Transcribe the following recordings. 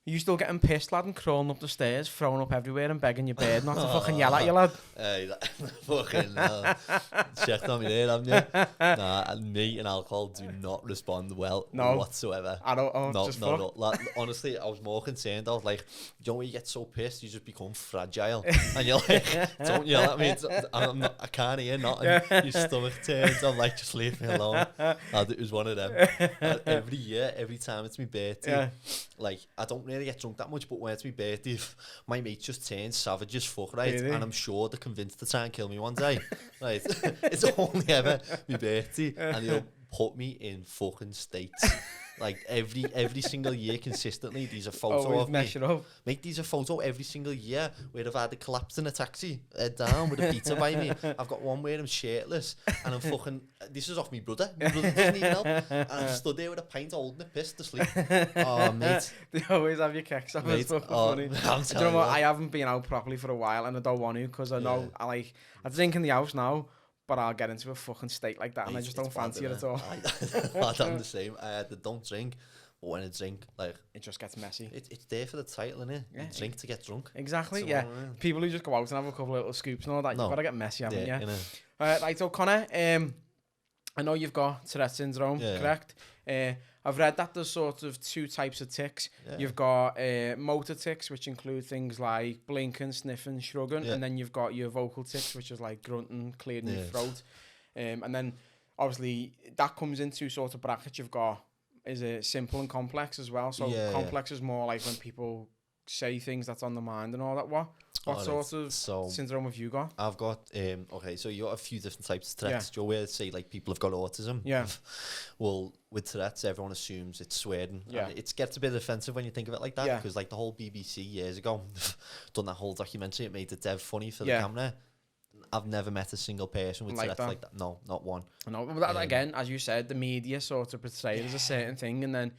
You still getting pissed, lad, and crawling up the stairs, throwing up everywhere and begging your bed not to fucking yell at you, lad? Hey, fucking hell. Checked on me there, haven't you? Nah, and me and alcohol do not respond well whatsoever. I don't, No, just no, fuck. no. Like, honestly, I was more concerned. I was like, you know when you get so pissed, you just become fragile. And you're like, don't yell at me. I can't hear nothing. Your stomach turns. I'm like, just leave me alone. And it was one of them. And every year, every time it's my birthday, like, I don't really get drunk that much, but when it's my birthday, my mates just turn savage as fuck, right? Really? And I'm sure they're convinced to try and kill me one day, right? It's only ever my birthday, and they'll put me in fucking states. Like every single year consistently, these are photo of me. Mate, these are photo every single year where I've had to collapse in a taxi, head down with a pizza by me. I've got one where I'm shirtless and I'm fucking, this is off me brother. My brother doesn't even help. And I'm stood there with a pint holding a piss to sleep. Oh, mate. They always have your kicks off. It's fucking funny. Do you know what? I haven't been out properly for a while and I don't want to because I know I drink in the house now. But I'll get into a fucking state like that, and I just don't fancy it at all. I'm the same. I don't drink, but when I drink, like it just gets messy. It's there for the title, innit? You drink to get drunk. Exactly. So, yeah. People who just go out and have a couple of little scoops and all that, you've got to get messy, haven't you? Right, so Connor, I know you've got Tourette syndrome, correct? I've read that there's sort of two types of tics. You've got motor tics, which include things like blinking, sniffing, shrugging, and then you've got your vocal tics, which is like grunting, clearing your throat. And then obviously that comes into sort of brackets. You've got is it simple and Complex as well. So Complex is more like when people say things that's on the mind and all that. What sort of syndrome have you got? I've got okay, so you got a few different types of Tourette's. Do you where say like people have got autism? Yeah. Well, with Tourette's, everyone assumes it's swearing. Yeah. And it gets a bit offensive when you think of it like that because like the whole BBC years ago done that whole documentary. It made it dev funny for the camera. I've never met a single person with Tourette's like that. No, not one. No, but that, again, as you said, the media sort of portray it as a certain thing, and then.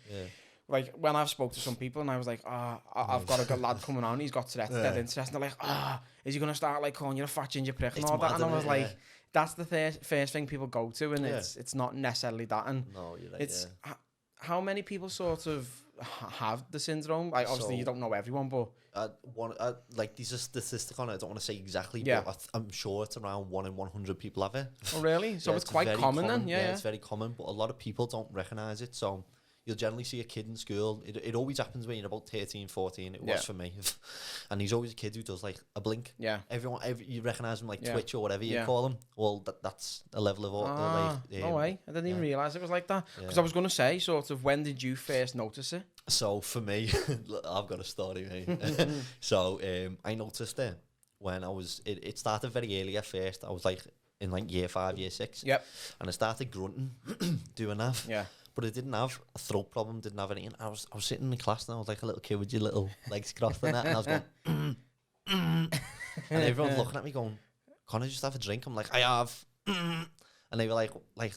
Like, when I've spoke to some people and I was like, I've got a good lad coming on, he's got Tourette's, dead interest. And they're like, is he going to start, like, calling you a fat ginger prick and all that? And I was like, that's the first thing people go to, and it's not necessarily that. And no, you're right, it's how many people sort of have the syndrome? Like, obviously, you don't know everyone, but... like, there's a statistic on it, I don't want to say exactly, but I'm sure it's around 1 in 100 people have it. Oh, really? So it's quite common then? Yeah, it's very common, but a lot of people don't recognise it, so... You'll generally see a kid in school. It always happens when you're about 13, 14. It was for me. And he's always a kid who does like a blink. Yeah. You recognise him like Twitch or whatever you call him. Well, that's a level of... no way. I didn't even realise it was like that. Because I was going to say, sort of, when did you first notice it? So for me, I've got a story, mate. So I noticed it when I was... It started very early at first. I was like in like year 5, year 6. Yep. And I started grunting, doing that. Yeah. But I didn't have a throat problem, didn't have anything. I was sitting in class and I was like a little kid with your little legs crossed and that, and I was going, and everyone's looking at me going, can't I just have a drink? I'm like, I have. And they were like,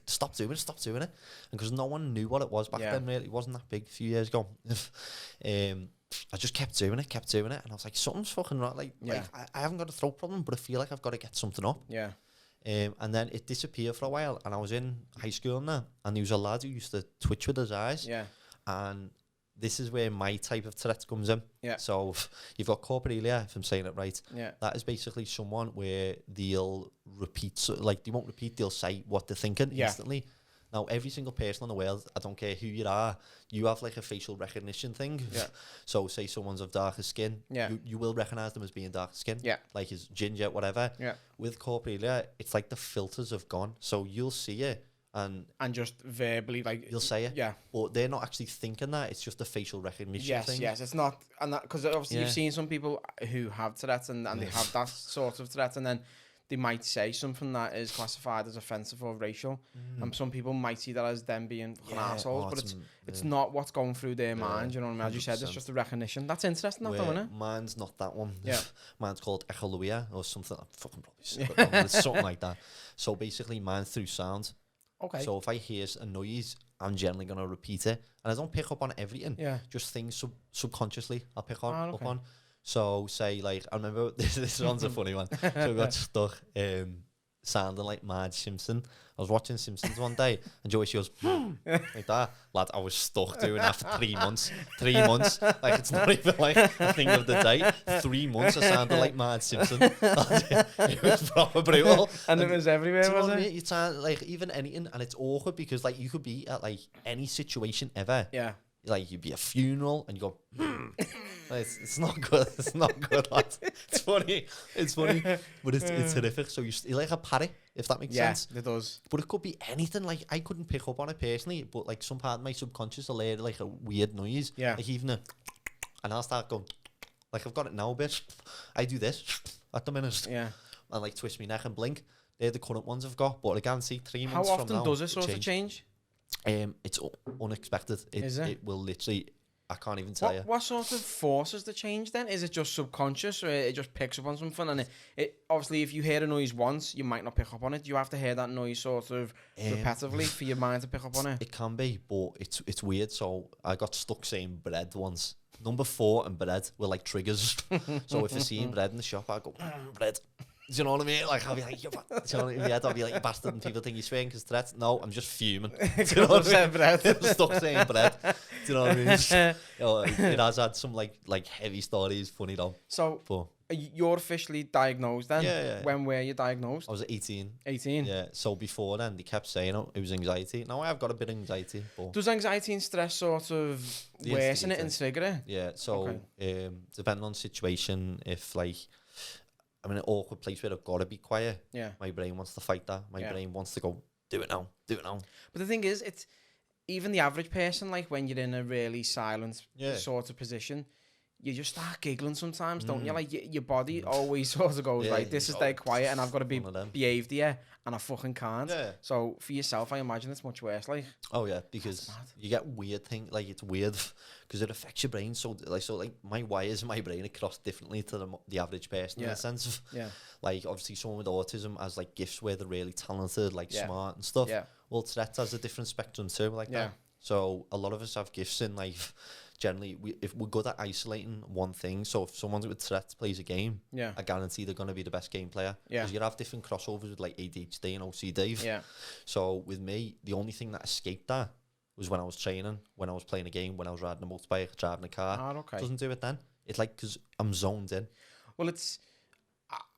stop doing it. And because no one knew what it was back then, really. It wasn't that big a few years ago. I just kept doing it. And I was like, something's fucking wrong. Like I haven't got a throat problem, but I feel like I've got to get something up. Yeah. And then it disappeared for a while, and I was in high school now, and there was a lad who used to twitch with his eyes. Yeah. And this is where my type of Tourette's comes in. Yeah. So you've got corporelia, if I'm saying it right. Yeah. That is basically someone where they'll repeat, so like they won't repeat, they'll say what they're thinking instantly. Now, every single person in the world, I don't care who you are, you have like a facial recognition thing. Yeah. So, say someone's of darker skin, you will recognise them as being darker skin. Yeah. Like his ginger, whatever. Yeah. With corporelia, it's like the filters have gone. So, you'll see it and just verbally, like... You'll say it. Yeah. But they're not actually thinking that. It's just a facial recognition thing. Yes, it's not... And that, because obviously you've seen some people who have Tourette's and they have that sort of Tourette's, and then they might say something that is classified as offensive or racial, and some people might see that as them being assholes, but it's not what's going through their mind, you know what I mean? As you said, it's just a recognition. That's interesting, that, isn't it? Mine's not that one. Yeah. Mine's called echoluia or something. I'm fucking probably it's something like that. So basically, mine's through sound. Okay. So if I hear a noise, I'm generally going to repeat it, and I don't pick up on everything. Yeah. Just things subconsciously I'll pick up on. So say like I remember this one's a funny one. So I got stuck. sounding like Marge Simpson. I was watching Simpsons one day, and Joey, she goes, like that. Lad, I was stuck doing that for 3 months. 3 months. Like, it's not even like a thing of the day. 3 months, I sounded like Marge Simpson. It was proper brutal. And it was everywhere, was it? You sound like even anything, and it's awkward because, like, you could be at, like, any situation ever. Yeah. Like, you'd be a funeral, and you go, it's not good. It's not good, lad. It's funny, but it's horrific. So you're like a parry, if that makes sense. Yeah, it does. But it could be anything. Like, I couldn't pick up on it personally, but like some part of my subconscious will hear like a weird noise. Yeah. Like even and I'll start going, like, I've got it now, bitch. I do this at the minute. Yeah. And like twist my neck and blink. They're the current ones I've got, but I can't see 3 months from now. How often does it sort of change? It's unexpected. Is it? It will literally. I can't even tell you. What sort of forces the change then? Is it just subconscious, or it just picks up on something? And it obviously, if you hear a noise once, you might not pick up on it. You have to hear that noise sort of repetitively for your mind to pick up on it. It can be, but it's weird. So I got stuck saying bread once. Number 4 and bread were like triggers. So if I see bread in the shop, I go bread. Do you know what I mean? Like, I'll be like, I'll be like, you bastard, and people think you're swearing because Tourette's. No, I'm just fuming. Do you know what I mean? Bread. I'm stuck saying bread. Do you know what I mean? It has had some like heavy stories, funny though. So, you're officially diagnosed then? Yeah. When were you diagnosed? I was 18. 18? Yeah, so before then, they kept saying it was anxiety. Now I have got a bit of anxiety. But does anxiety and stress sort of worsen it and trigger it? Yeah, so depending on the situation, if like, I'm in an awkward place where I've got to be quiet. Yeah. My brain wants to fight that. My brain wants to go, do it now. But the thing is, it's even the average person, like when you're in a really silent sort of position, you just start giggling sometimes, don't you? Like your body always sort of goes, right, this is stay quiet and I've got to be behaved here and I fucking can't. Yeah. So for yourself, I imagine it's much worse. Like, oh yeah, because you get weird things. Like it's weird because it affects your brain. So like my wires in my brain are crossed differently to the average person in a sense of like obviously someone with autism has like gifts where they're really talented, like smart and stuff. Yeah. Well, Tourette has a different spectrum too, like that. So a lot of us have gifts in life. Generally, if we're good at isolating one thing, so if someone with Tourette plays a game, I guarantee they're going to be the best game player. Because you have different crossovers with like ADHD and OCD. Yeah. So with me, the only thing that escaped that was when I was training, when I was playing a game, when I was riding a motorbike, driving a car. Oh, okay. Doesn't do it then. It's like because I'm zoned in. Well,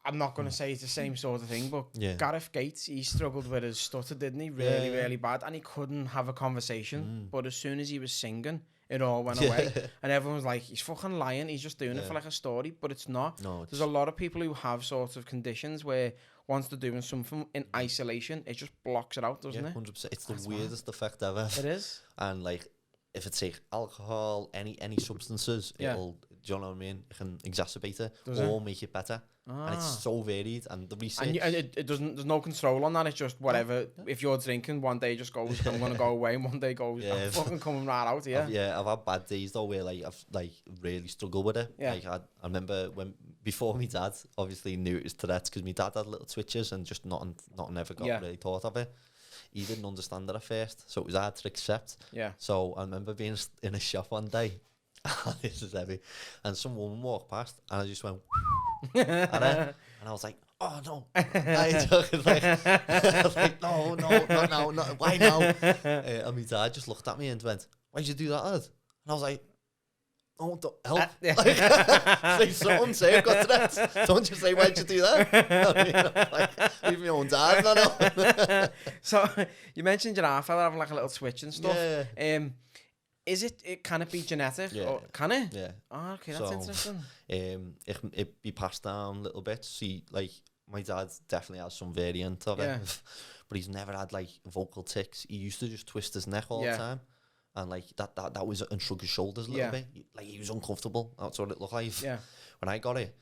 I'm not going to say it's the same sort of thing, but Gareth Gates, he struggled with his stutter, didn't he? Really bad. And he couldn't have a conversation. But as soon as he was singing, it all went away. And everyone was like, he's fucking lying. He's just doing it for like a story. But it's not. No, there's a lot of people who have sort of conditions where once they're doing something in isolation, it just blocks it out, doesn't it? 100%. It's the weirdest effect ever. It is. And like, if it's like alcohol, any substances, it'll, do you know what I mean? It can exacerbate it or make it better. And it's so varied. And the research... And it doesn't... There's no control on that. It's just whatever. If you're drinking, one day just goes, I'm going to go away, and one day goes, I'm fucking coming right out, I've had bad days, though, where like I've like really struggled with it. Yeah. Like I remember before my dad obviously knew it was Tourette's, because my dad had little twitches and just nothing ever got really thought of it. He didn't understand it at first, so it was hard to accept. Yeah. So I remember being in a shop one day, this is heavy, and some woman walked past, and I just went, and I was like, oh no. I was like, no, not now, why now? And my dad just looked at me and went, why'd you do that, Ed? And I was like, oh, don't help. Say something, say I've got Tourette. Don't just say, why'd you do that? Like, leave me own dad, no. So, you mentioned your half having like a little twitch and stuff. Yeah. Is it can it be genetic? Yeah. Or can it? Yeah. Oh, okay, that's interesting. It be passed down a little bit. See, like, my dad definitely has some variant of it. But he's never had, like, vocal tics. He used to just twist his neck all the time. And like that was, and shrug his shoulders a little bit. Like he was uncomfortable. That's what it looked like. Yeah. When I got it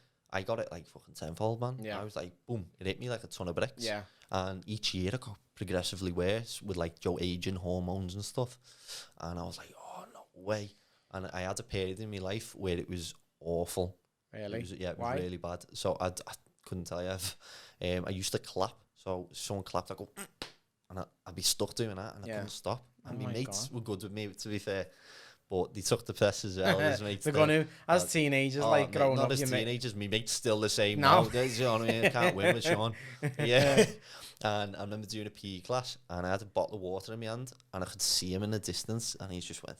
like fucking tenfold, man. Yeah. I was like, boom, it hit me like a ton of bricks. Yeah. And each year it got progressively worse with like aging, hormones and stuff. And I was like, oh no way. And I had a period in my life where it was awful. Really? It was really bad. So I couldn't tell you. I used to clap. So someone clapped, I go, and I'd be stuck doing that, and I couldn't stop. And my mates were good with me, to be fair. but they took the piss as well. As mates They're going to, as teenagers, like growing not up. Not as teenagers, my mate's still the same now. You know what I mean? I can't win with Sean. Yeah. And I remember doing a PE class, and I had a bottle of water in my hand, and I could see him in the distance, and he just went.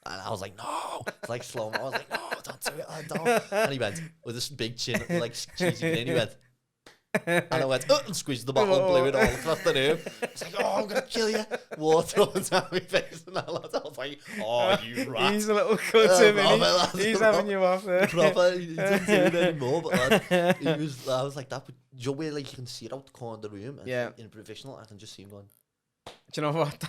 And I was like, no. It's like slow-mo. I was like, no, don't do it. I don't. And he went, with this big chin, like cheesy grin, he went. And I went, and squeezed the bottle, blew it all across the room. It's like, oh, I'm going to kill you. Water on top of my face. And I was like, oh, you rat. He's a little cut him, he's having you off there. Proper, he didn't do it anymore. But I was like that. But you know where like, you can see it out the corner of the room? And in a professional, I can just see him going. Do you know what?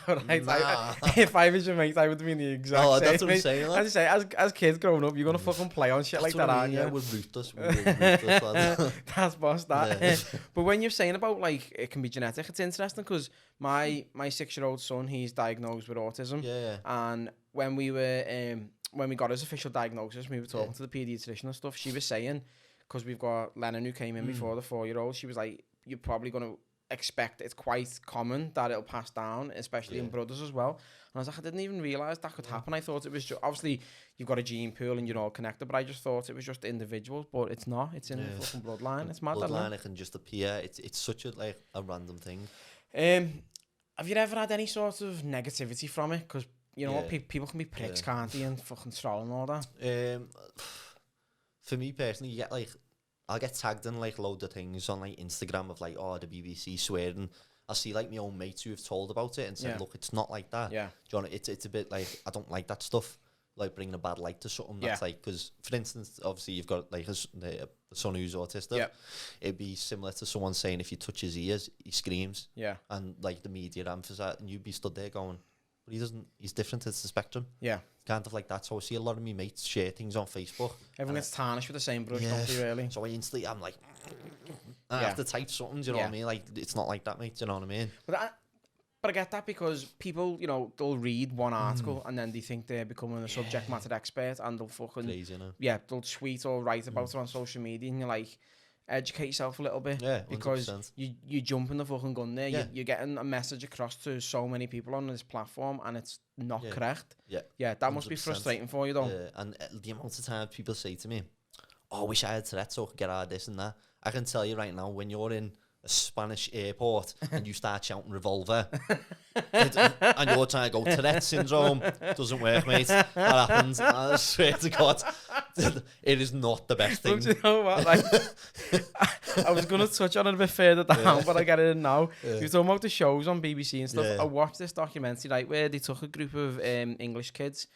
If I was your mate, I would have been the exact same. That's what I'm saying. Like. As you say, as kids growing up, you're going to fucking play on shit like that, aren't you? Yeah, we're ruthless. Lads. That's boss, that. Yeah. But when you're saying about, like, it can be genetic, it's interesting because my 6-year-old son, he's diagnosed with autism. Yeah. And when we got his official diagnosis, we were talking to the paediatrician and stuff, she was saying, because we've got Lennon who came in before the 4-year-old, she was like, you're probably going to expect it's quite common that it'll pass down, especially in brothers as well. And I was like, I didn't even realise that could happen. I thought it was just, obviously you've got a gene pool and you're all connected, but I just thought it was just individuals, but it's not. It's in the fucking bloodline. It's mad. Bloodline, it can just appear. It's such a random thing. Have you ever had any sort of negativity from it? Because you know what, people can be pricks, can't they, and fucking troll and all that. For me personally, you get like, I'll get tagged in like loads of things on like Instagram of like, oh, the BBC swearing. I'll see like my own mates who have told about it and said, look, it's not like that. Yeah. Do you know, it's a bit like, I don't like that stuff. Like bringing a bad light to something that's like, because for instance, obviously you've got like a son who's autistic. Yeah. It'd be similar to someone saying if you touch his ears, he screams. Yeah. And like the media emphasize, and you'd be stood there going, but he's different, it's the spectrum. Yeah. Kind of like that. So I see a lot of my mates share things on Facebook. Everyone gets tarnished with the same brush, don't they, really? So I'm like, I have to type something, do you know what I mean? Like, it's not like that, mate, do you know what I mean? But I get that because people, you know, they'll read one article and then they think they're becoming a subject matter expert and they'll fucking... Crazy, you know? Yeah, they'll tweet or write about it on social media and you're like, educate yourself a little bit. Yeah, 100%. Because you jump in the fucking gun there. Yeah. You're getting a message across to so many people on this platform and it's not correct. Yeah. Yeah, that 100%. Must be frustrating for you, though. Yeah, and the amount of times people say to me, oh, I wish I had Tourette so I could get out of this and that. I can tell you right now, when you're in a Spanish airport and you start shouting revolver and you're trying to go Tourette syndrome, doesn't work, mate. That happens. I swear to God, it is not the best thing. Do you know what? Like, I was going to touch on it a bit further down, but I get it in now. You're talking about the shows on BBC and stuff. I watched this documentary, right, where they took a group of English kids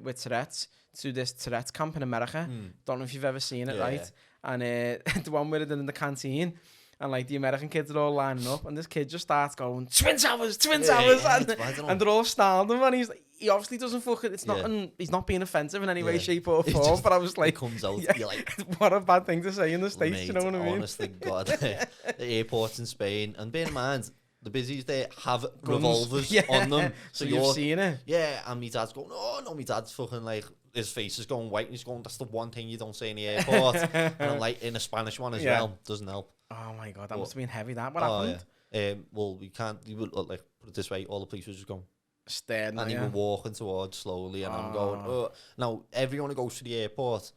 with Tourette's to this Tourette's camp in America. Don't know if you've ever seen it, right? And the one where they're in the canteen. And like the American kids are all lining up, and this kid just starts going twin towers, and they're all snarling him, and he obviously doesn't fucking. It's not, he's not being offensive in any way, shape or form. Just, but I was like, it comes out, you're like, what a bad thing to say in the States. Mate, you know what I mean? Honestly, God, the airports in Spain, and bear in mind, the busies there have revolvers on them. So you've seen it. Yeah, and my dad's going, oh no, my dad's fucking like, his face is going white, and he's going, that's the one thing you don't say in the airport. And I'm like, in a Spanish one as well, doesn't help. Oh my God, that must have been heavy. What happened? Yeah. Well, we can't. You would like put it this way: all the police were just going, staring, and he was walking towards slowly, and I'm going. Oh. Now everyone who goes to the airport,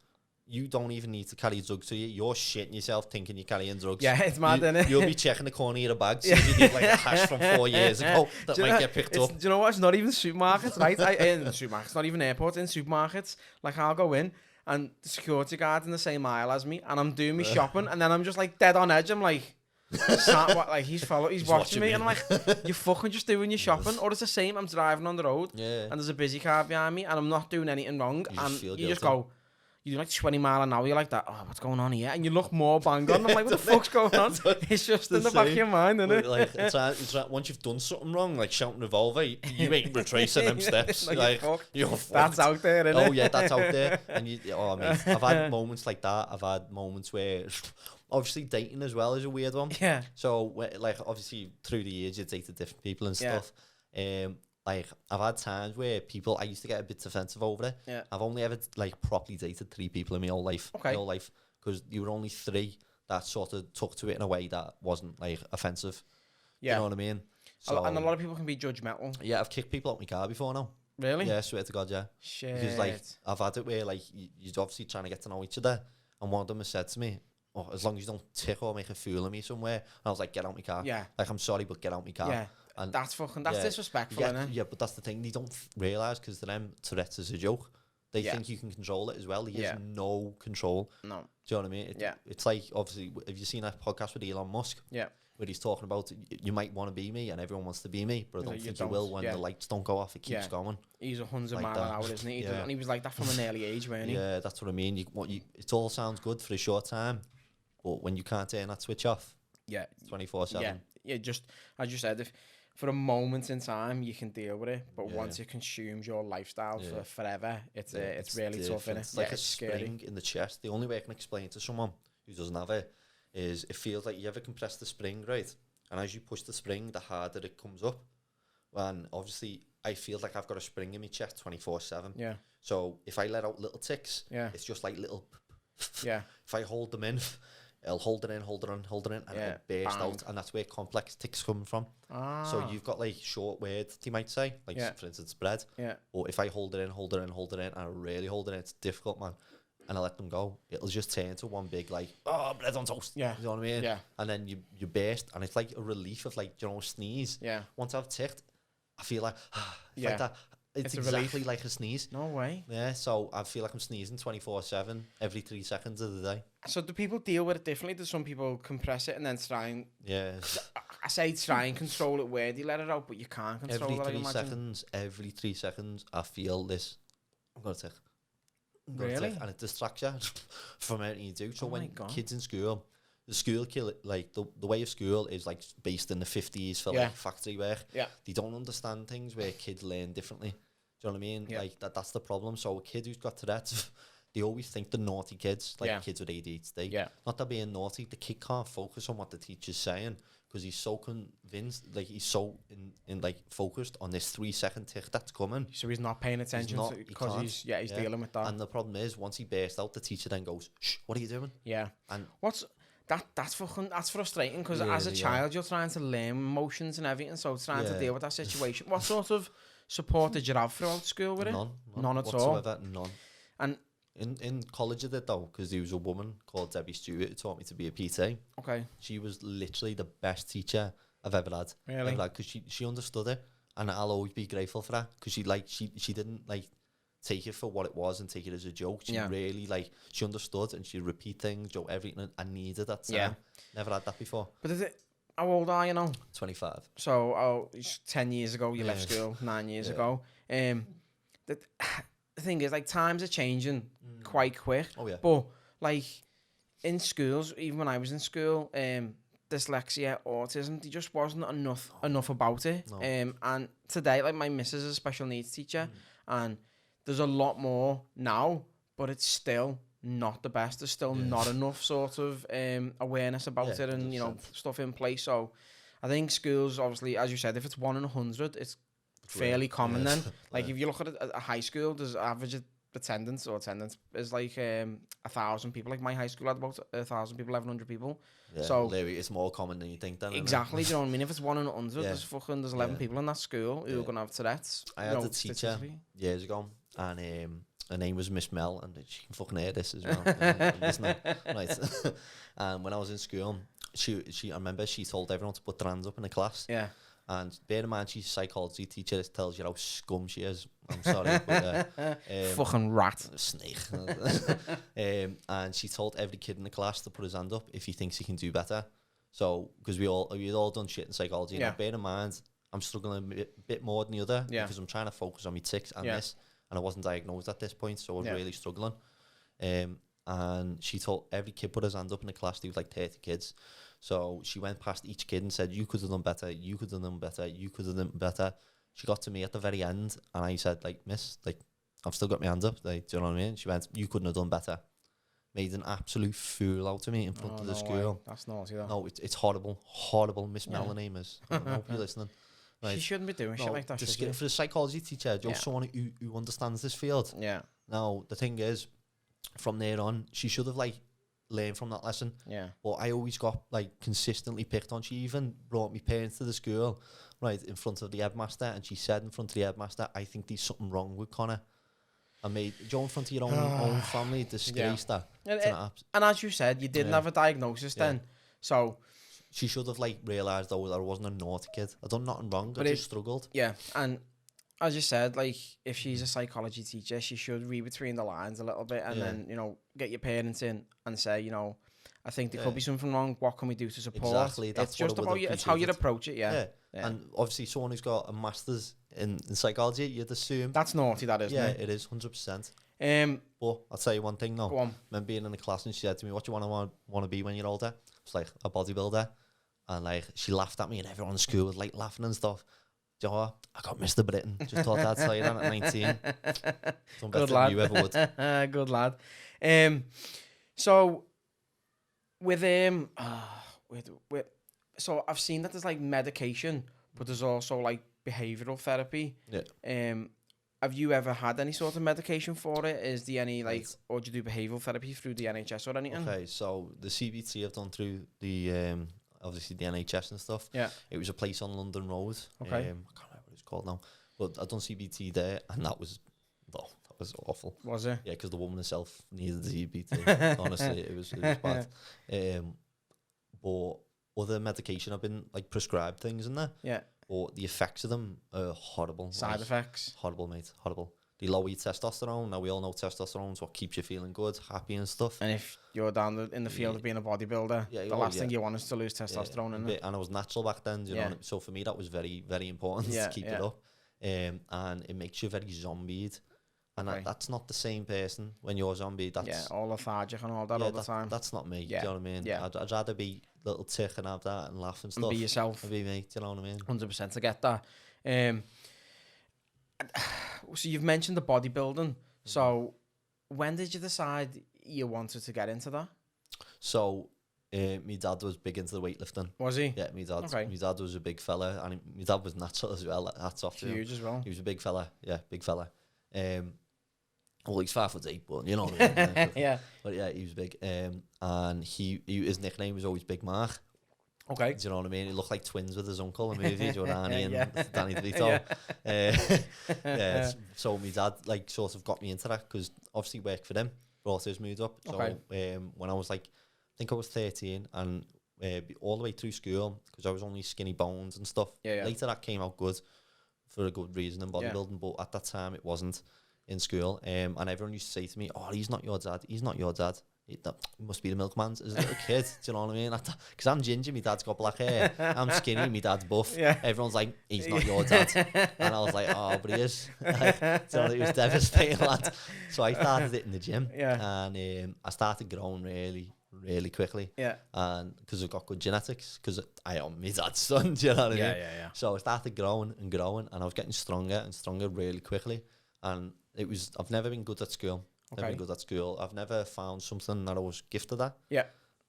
you don't even need to carry drugs to you. You're shitting yourself thinking you're carrying drugs. Yeah, it's mad, isn't it? You'll be checking the corner of your bag, see if you did like a hash from 4 years ago that might get picked up. Do you know what? It's not even supermarkets, right? In supermarkets, not even airports. In supermarkets, like I'll go in. And the security guard in the same aisle as me, and I'm doing my shopping, and then I'm just like dead on edge. I'm like, like he's watching me, and I'm like, you're fucking just doing your shopping. Or it's the same. I'm driving on the road, and there's a busy car behind me, and I'm not doing anything wrong, and you just go. You do like 20 miles an hour, you're like that, oh, what's going on here? And you look more bang on. I'm like, what the fuck's going on? It's just in the back of your mind, isn't it? Like, it's like, once you've done something wrong, like shouting revolver, you ain't retracing them steps. Like you're fucked. That's out there, isn't it? Oh, yeah, that's out there. And mate, I've had moments like that. I've had moments where, obviously, dating as well is a weird one. Yeah. So, like, obviously, through the years, you dated different people and stuff. Like, I've had times where I used to get a bit defensive over it. Yeah. I've only ever, like, properly dated 3 people in my whole life. Okay. My whole life. Because you were only 3 that sort of took to it in a way that wasn't, like, offensive. Yeah. You know what I mean? So, and a lot of people can be judgmental. Yeah, I've kicked people out my car before now. Really? Yeah, I swear to God, yeah. Shit. Because, like, I've had it where, like, you're obviously trying to get to know each other, and one of them has said to me, oh, as long as you don't tick or make a fool of me somewhere, and I was like, get out my car. Yeah. Like, I'm sorry, but get out my car. Yeah. And that's disrespectful, isn't it? Yeah, but that's the thing. They don't realise, because to them, Tourette's is a joke. They think you can control it as well. He has no control. No. Do you know what I mean? It's like, obviously, have you seen that podcast with Elon Musk? Yeah. Where he's talking about, you might want to be me, and everyone wants to be me, but I don't think you will when the lights don't go off. It keeps going. He's 100 miles an hour, isn't he? And he was like that from an early age, wasn't he? Yeah, that's what I mean. It all sounds good for a short time, but when you can't turn that switch off, 24/7. Yeah, just as you said, if for a moment in time you can deal with it, but once it consumes your lifestyle for forever, it's really tough, isn't it? It's like a spring in the chest. The only way I can explain it to someone who doesn't have it is it feels like you ever compress the spring, right? And as you push the spring, the harder it comes up. And obviously, I feel like I've got a spring in my chest 24/7. Yeah. So if I let out little ticks, it's just like little. If I hold them in, I'll hold it in, and it'll burst out, and that's where complex ticks come from. So you've got like short words, you might say, like for instance, bread. Yeah. Or if I hold it in, and I really hold it in, it's difficult, man. And I let them go, it'll just turn into one big like, oh, bread on toast. Yeah. You know what I mean? Yeah. And then you burst, and it's like a relief of like, you know, sneeze. Yeah. Once I've ticked, I feel like, like that. It's exactly like a sneeze. No way. Yeah, so I feel like I'm sneezing 24/7 every 3 seconds of the day. So do people deal with it differently? Do some people compress it and then try and... Yeah. I say try and control it where they let it out, but you can't control it, every 3 seconds, I feel this. I'm going to tick. Really? And it distracts you from anything you do. So when kids in school... The school like the way of school is like based in the 50s for like factory work. Yeah. They don't understand things where kids learn differently. Do you know what I mean? Yeah. Like that's the problem. So a kid who's got Tourette's, they always think the naughty kids, like kids with ADHD. Yeah. Not that being naughty, the kid can't focus on what the teacher's saying because he's so convinced, like he's so in like focused on this 3 second tick that's coming. So he's not paying attention because he's dealing with that. And the problem is once he bursts out, the teacher then goes, "Shh, what are you doing?" Yeah. And that's frustrating because as a child you're trying to learn emotions and everything, so trying to deal with that situation. What sort of support did you have throughout school with it? None at whatsoever, all. None. And in college I did though, because there was a woman called Debbie Stewart who taught me to be a PT. Okay. She was literally the best teacher I've ever had. Really? Because she understood it, and I'll always be grateful for that because she didn't like take it for what it was and take it as a joke. She really she understood and she'd repeat things, joke everything. I needed that time. Yeah. Never had that before. But how old are you now? 25. So 10 years ago you left school, 9 years ago. The thing is, like, times are changing quite quick. Oh yeah. But like in schools, even when I was in school, dyslexia, autism, there just wasn't enough about it. No. And today, like, my missus is a special needs teacher, and there's a lot more now, but it's still not the best. There's still not enough sort of awareness about it and, you know, stuff in place. So I think schools, obviously, as you said, if it's 1 in 100, it's fairly common then. Like, if you look at a high school, there's average attendance is like 1,000 people. Like, my high school had about 1,000 people, 1,100 people. Yeah, so Larry, it's more common than you think then. Exactly, do you know what I mean? If it's 1 in 100, there's 11 people in that school who are going to have Tourette's. I had a teacher years ago, and her name was Miss Mel, and she can fucking hear this as well. Right. And when I was in school, I remember she told everyone to put their hands up in the class. Yeah. And bear in mind, she's a psychology teacher. It tells you how scum she is. I'm sorry, but fucking rat, snake. And she told every kid in the class to put his hand up if he thinks he can do better. So because we'd all done shit in psychology. Yeah. Now, bear in mind, I'm struggling a bit more than the other because I'm trying to focus on my tics and this, and I wasn't diagnosed at this point, so I was really struggling. And she told every kid put his hand up in the class. There was like 30 kids. So she went past each kid and said, "You could have done better. You could have done better. You could have done better." She got to me at the very end, and I said, "Like, miss, like, I've still got my hand up. Like, do you know what I mean?" She went, "You couldn't have done better." Made an absolute fool out of me in front of the school. Way. That's naughty, though. No, it's horrible. Miss Mel, her name is. I hope you're listening. Right. She shouldn't be doing shit like that. For a psychology teacher, just someone who understands this field. Yeah. Now the thing is, from there on, she should have like learn from that lesson. Yeah. But I always got like consistently picked on. She even brought my parents to the school, right, in front of the headmaster, and she said in front of the headmaster, I think there's something wrong with Connor. I made Joe in front of your own family, disgrace that. And as you said, you didn't have a diagnosis then. So she should have like realised though that I wasn't a naughty kid. I done nothing wrong, I just struggled. Yeah, and as you said, like, if she's a psychology teacher, she should read between the lines a little bit and then, you know, get your parents in and say, you know, I think there could be something wrong. What can we do to support? Exactly. That's it's just about you. It's how you approach it, yeah. And obviously someone who's got a master's in psychology, you'd assume. That's naughty, that is, yeah, it is, 100%. But I'll tell you one thing though. Go on. I remember being in the class and she said to me, what do you want to be when you're older? I was like, a bodybuilder. And like, she laughed at me and everyone in school was like laughing and stuff. Do you know what? I got Mr. Britain. Just thought I'd tell you that at 19. Done better than you ever would. Good lad. So with so I've seen that there's like medication, but there's also like behavioral therapy. Yeah. Have you ever had any sort of medication for it? Is there any like, or do you do behavioral therapy through the NHS or anything? Okay, so the CBT I've done through the obviously the NHS and stuff. Yeah. It was a place on London Road. Okay. I can't remember what it's called now, but I've done CBT there, and that was awful. Was it? Yeah, because the woman herself needed the CBT. Honestly, it was bad. But other medication I've been like prescribed things in there. Yeah. But the effects of them are horrible. Side effects. Horrible, mate. Horrible. They lower your testosterone. Now we all know testosterone's what keeps you feeling good, happy and stuff. And if you're down in the field of being a bodybuilder, the last thing you want is to lose testosterone in it. And I was natural back then, you know. So for me, that was very, very important to keep it up. And it makes you very zombied. And that's not the same person when you're a zombie. That's, all lethargic and all that all the time. That's not me. Do you know what I mean? Yeah. I'd rather be a little tick and have that and laugh and stuff. And be yourself. And be me. Do you know what I mean? 100%. I get that. So you've mentioned the bodybuilding. So when did you decide you wanted to get into that? So my dad was big into the weightlifting. Was he? Yeah, my dad. Okay. My dad was a big fella, and my dad was natural as well. That's off to him. Huge as well. He was a big fella. Yeah, big fella. Well, he's 5'8", but you know what I mean. Yeah. But yeah, he was big. And his nickname was always Big Mark. Okay. Do you know what I mean? He looked like twins with his uncle in the movie, Jordani and Danny DeVito. So my dad like sort of got me into that because obviously worked for them, brought his mood up. So when I was like, I think I was 13 and all the way through school, because I was only skinny bones and stuff. Later that came out good for a good reason in bodybuilding, but at that time it wasn't in school. And everyone used to say to me, oh, he's not your dad. He's not your dad. He must be the milkman's as a little kid. Do you know what I mean? Because I'm ginger, my dad's got black hair. I'm skinny, my dad's buff. Everyone's like, he's not your dad. And I was like, oh, but he is. So it was devastating, lad. So I started it in the gym. And I started growing really, really quickly. And because I've got good genetics, because I am my dad's son, do you know what I mean? So I started growing, and I was getting stronger and stronger really quickly. And I've never been good at school. Never been good at school. I've never found something that I was gifted at.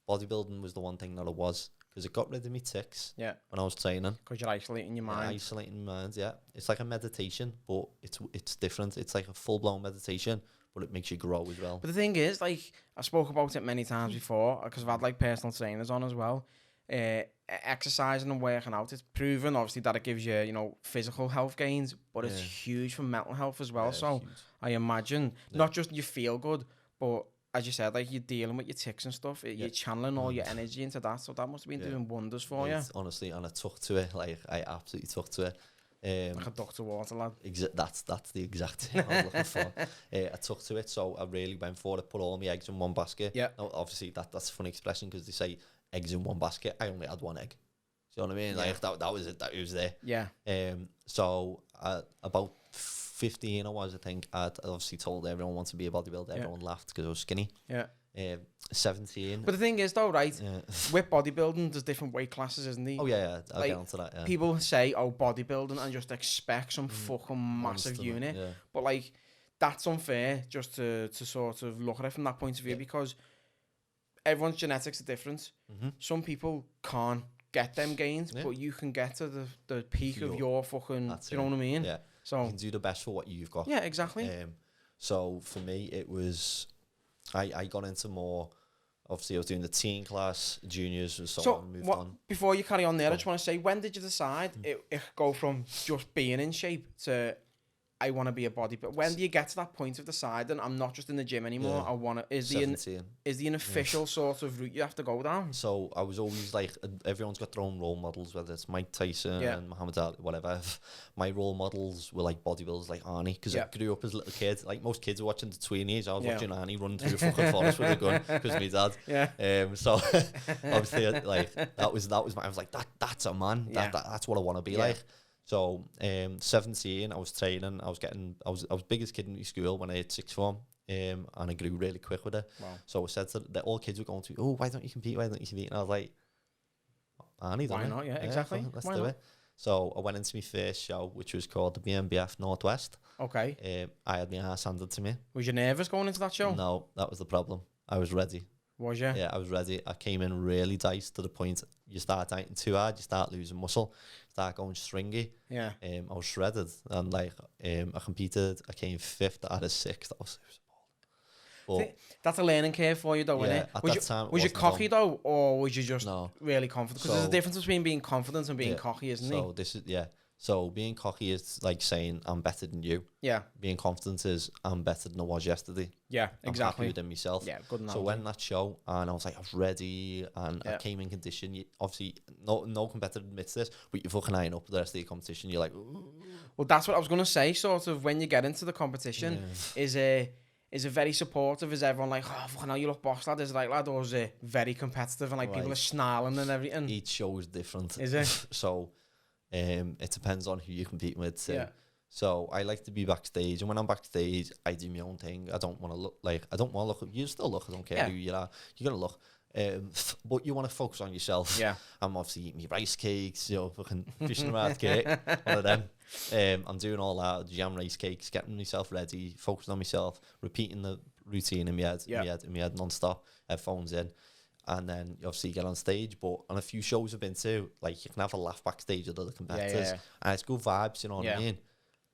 Bodybuilding was the one thing that I was, because it got rid of me tics when I was training. Because you're isolating your mind. Isolating my mind, It's like a meditation, but it's different. It's like a full-blown meditation, but it makes you grow as well. But the thing is, like, I spoke about it many times before, because I've had, like, personal trainers on as well. Exercising and working out, it's proven, obviously, that it gives you, you know, physical health gains, but it's huge for mental health as well. So huge. I imagine not just you feel good, but as you said, like, you're dealing with your tics and stuff, you're channeling all your energy into that. So that must have been doing wonders for you. Honestly, and I took to it. Like, I absolutely took to it. Like a Dr. Water, lad. That's the exact thing I was looking for. I took to it, so I really went for it. Put all my eggs in one basket. Now, obviously, that's a funny expression because they say eggs in one basket. I only had one egg. Do you know what I mean? Like that was it. That it was there. So about 15, I think. I'd obviously told everyone I wanted to be a bodybuilder. Everyone laughed because I was skinny. 17. But the thing is, though, right? With bodybuilding, there's different weight classes, isn't there? Oh yeah. I'll get onto that. People say, "Oh, bodybuilding," and just expect some fucking massive unit. But like, that's unfair. Just to sort of look at it from that point of view, because everyone's genetics are different. Some people can't get them gains, but you can get to the peak of your fucking, you know what I mean? So you can do the best for what you've got. Exactly. So for me, it was, I got into more obviously I was doing the teen class, juniors, and so on, moved on. Before you carry on there, I just want to say, when did you decide it go from just being in shape to I want to be a bodybuilder? When do you get to that point of deciding I'm not just in the gym anymore? I want to. Is the unofficial sort of route you have to go down? So I was always like, everyone's got their own role models, whether it's Mike Tyson and Muhammad Ali, whatever. My role models were like bodybuilders like Arnie, because I grew up as a little kid. Like most kids were watching the Tweenies. I was watching Arnie run through a fucking forest with a gun because my dad. So obviously, like that was I was like, that's a man. That's what I want to be like. So 17, I was training. I was biggest kid in the school when I hit sixth form, and I grew really quick with it. Wow. So I said that all kids were going to, oh, why don't you compete? Why don't you compete? And I was like, Arnie, why not? Yeah, exactly. Let's do it. So I went into my first show, which was called the BNBF Northwest. Okay. I had my ass handed to me. Was you nervous going into that show? No, that was the problem. I was ready. Was you? Yeah, I was ready. I came in really diced to the point you start dieting too hard, you start losing muscle, start going stringy. Yeah. I was shredded, and like I competed. I came 5th out of 6th. That was but that's a learning curve for you, though, isn't it? At that time, was you cocky though, or was you just really confident? Because there's a difference between being confident and being cocky, isn't there? So this is So being cocky is like saying I'm better than you. Yeah. Being confident is I'm better than I was yesterday. Yeah, exactly. I'm happy within myself. Yeah, good enough. So when that show, and I was like, I was ready, and I came in condition. Obviously, no competitor admits this, but you're fucking eyeing up the rest of the competition. You're like, ooh. Well, that's what I was gonna say. Sort of when you get into the competition, is it very supportive? Is everyone like, oh, fucking hell, you look boss, lad? Is it like, lad, or is it very competitive and like people are snarling and everything? Each show is different. Is it? So. It depends on who you're competing with. Yeah. So I like to be backstage, and when I'm backstage, I do my own thing. I don't want to look like you still look. I don't care who you are. You're gonna look, but you want to focus on yourself. Yeah. I'm obviously eating my rice cakes, fucking fish and rat cake, one of them. I'm doing all that, jam rice cakes, getting myself ready, focusing on myself, repeating the routine in my head, in my head non-stop, headphones in. And then obviously you get on stage, but on a few shows I've been to, like you can have a laugh backstage with other competitors, and it's good vibes, you know what I mean?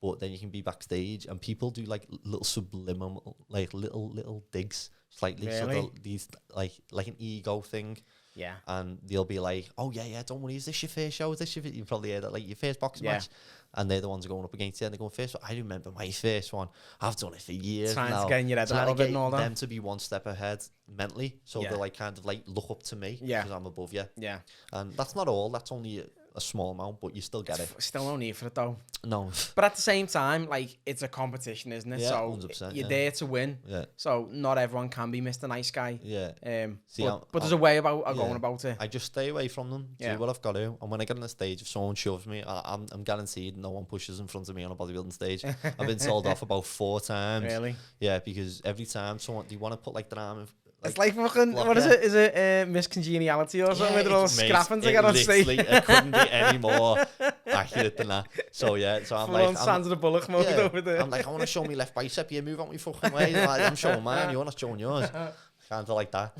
But then you can be backstage, and people do like little subliminal, like little digs, slightly, so these like an ego thing. Yeah. And they'll be like, oh yeah, don't worry, is this your first show? Is this you probably heard that, like your first boxing match? And they're the ones going up against you, and they're going first. I remember my first one. I've done it for years trying now. To get in your head a little bit and all that. Them to be one step ahead mentally, so they like kind of like look up to me because I'm above you. Yeah. And that's not all. That's only a small amount, but you still get it. Still no need for it though. No. But at the same time, like it's a competition, isn't it? Yeah, so 100%, you're there to win. Yeah. So not everyone can be Mr. Nice Guy. Yeah. But there's a way about going about it. I just stay away from them. Do what I've got to. And when I get on the stage, if someone shoves me, I'm guaranteed no one pushes in front of me on a bodybuilding stage. I've been told off about 4 times. Really? Yeah, because every time they want to put like their arm in. It's like fucking, what is it? Is it Miss Congeniality or something? They're all scrapping to get on stage. It couldn't be any more accurate than that. So I'm like, Sandra Bullock mode over there. I'm like, I want to show me left bicep. You move out my fucking way. Like, I'm showing mine. You're not showing yours. Kind of like that.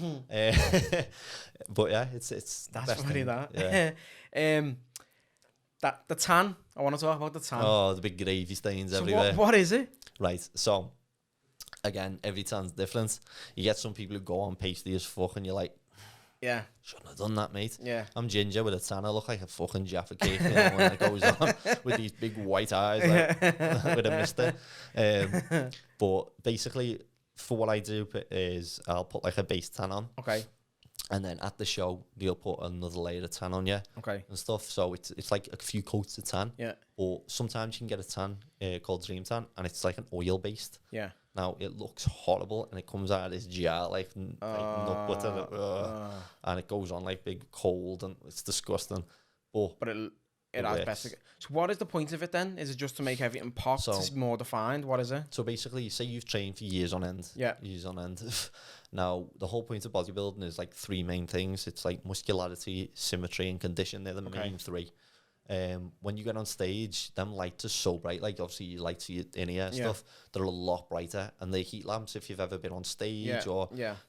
But yeah, it's that's funny that. Yeah. The tan. I want to talk about the tan. Oh, the big gravy stains everywhere. What is it? Right. So. Again, every tan's different. You get some people who go on pasty as fuck, and you're like, yeah, shouldn't have done that, mate. Yeah, I'm ginger with a tan. I look like a fucking Jaffa cake, you know, when it goes on with these big white eyes, like, with a mister. But basically, for what I do is I'll put like a base tan on. Okay. And then at the show, they'll put another layer of tan on you. Okay. And stuff. So it's like a few coats of tan. Yeah. Or sometimes you can get a tan called Dream Tan, and it's like an oil based. Yeah. Now it looks horrible, and it comes out of this jar like nut butter, and it goes on like big cold, and it's disgusting. But it has better. So what is the point of it then? Is it just to make everything pop? So, it's more defined. What is it? So basically, say you've trained for years on end. Yeah. Years on end. Now the whole point of bodybuilding is like 3 main things. It's like muscularity, symmetry, and condition. They're the main 3. When you get on stage, them lights are so bright. Like obviously you light to your in-ear stuff. They're a lot brighter, and they heat lamps if you've ever been on stage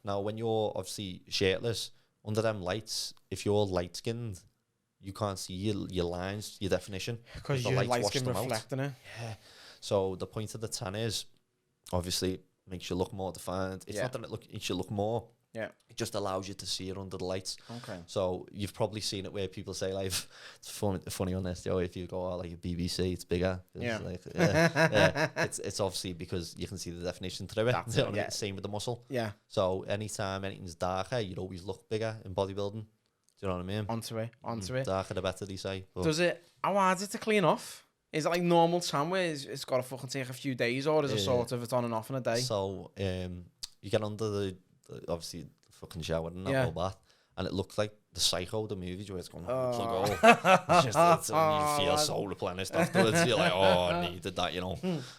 now when you're obviously shirtless under them lights, if you're light skinned, you can't see your lines, your definition, because your light skin reflecting it. Yeah. So the point of the tan is obviously makes you look more defined. It's not that it makes you look more Yeah. It just allows you to see it under the lights. Okay. So you've probably seen it where people say, like, it's funny on this, if you go, like, a BBC, it's bigger. Yeah. Like, it's obviously because you can see the definition through it. That's it, yeah. Same with the muscle. Yeah. So anytime anything's darker, you'd always look bigger in bodybuilding. Do you know what I mean? Onto it. Darker the better, they say. But how hard is it to clean off? Is it like normal tan where it's got to fucking take a few days, or is it sort of it's on and off in a day? So you get under the obviously the fucking shower and that whole bath, and it looks like the Psycho, the movie, where it's going, you feel so replenished afterwards. You're like, I needed that,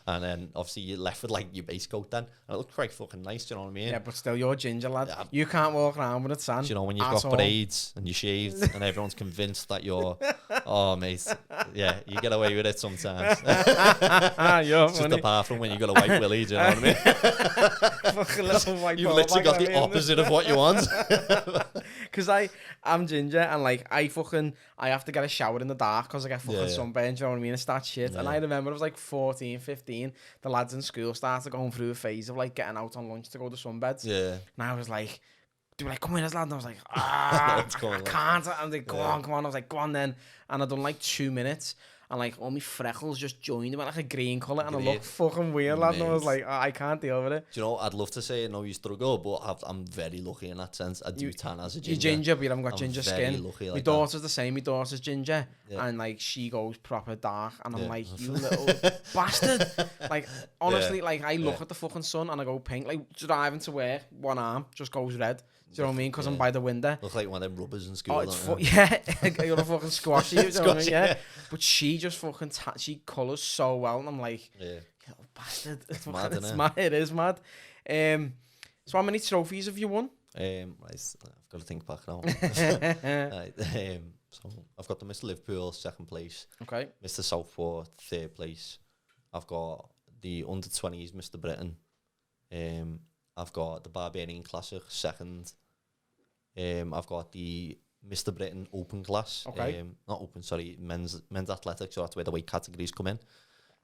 And then obviously you're left with like your base coat then, and it looks quite fucking nice. Do you know what I mean? Yeah, but still, you're ginger, lad. Yeah. You can't walk around with a tan. When you've got braids and you're shaved, and everyone's convinced that you're, mate, yeah, you get away with it sometimes. Just apart from when you got a white willy, do you know what I mean? Fucking little white. You've literally got the opposite of what you want. Because I'm ginger, and like I have to get a shower in the dark because I get fucking sunburned, you know what I mean? It's that shit. And I remember it was like 14, 15, the lads in school started going through a phase of like getting out on lunch to go to sunbeds. Yeah. And I was like, they were like, come in, lad. And I was like, I can't. And they go on. I was like, go on then. And I done like 2 minutes. And like all my freckles just joined them like a green colour, and I looked fucking weird, lad. And I was like, I can't deal with it. Do you know, I'd love to say you struggle, but I'm very lucky in that sense. I do tan as a ginger. You're ginger, but you haven't got ginger skin. Lucky my daughter's the same. My daughter's ginger, and like she goes proper dark, and I'm like, you little bastard. Like honestly, like I look at the fucking sun and I go pink. Like driving to work, one arm just goes red. Do you know what I mean? Because I'm by the window. Look like one of them rubbers in school. Oh, it's you're a fucking squashy. You know what I mean? Yeah. But she just fucking she colours so well, and I'm like, you little bastard. It's mad, isn't it? Mad. It is mad. So how many trophies have you won? I've got to think back now. So I've got the Mr. Liverpool 2nd place. Okay. Mr. Southport 3rd place. I've got the under 20s Mr. Britain. I've got the Barbarian Classic 2nd. I've got the Mr. Britain Open class. Okay. Not open, sorry, men's athletics. So that's where the weight categories come in.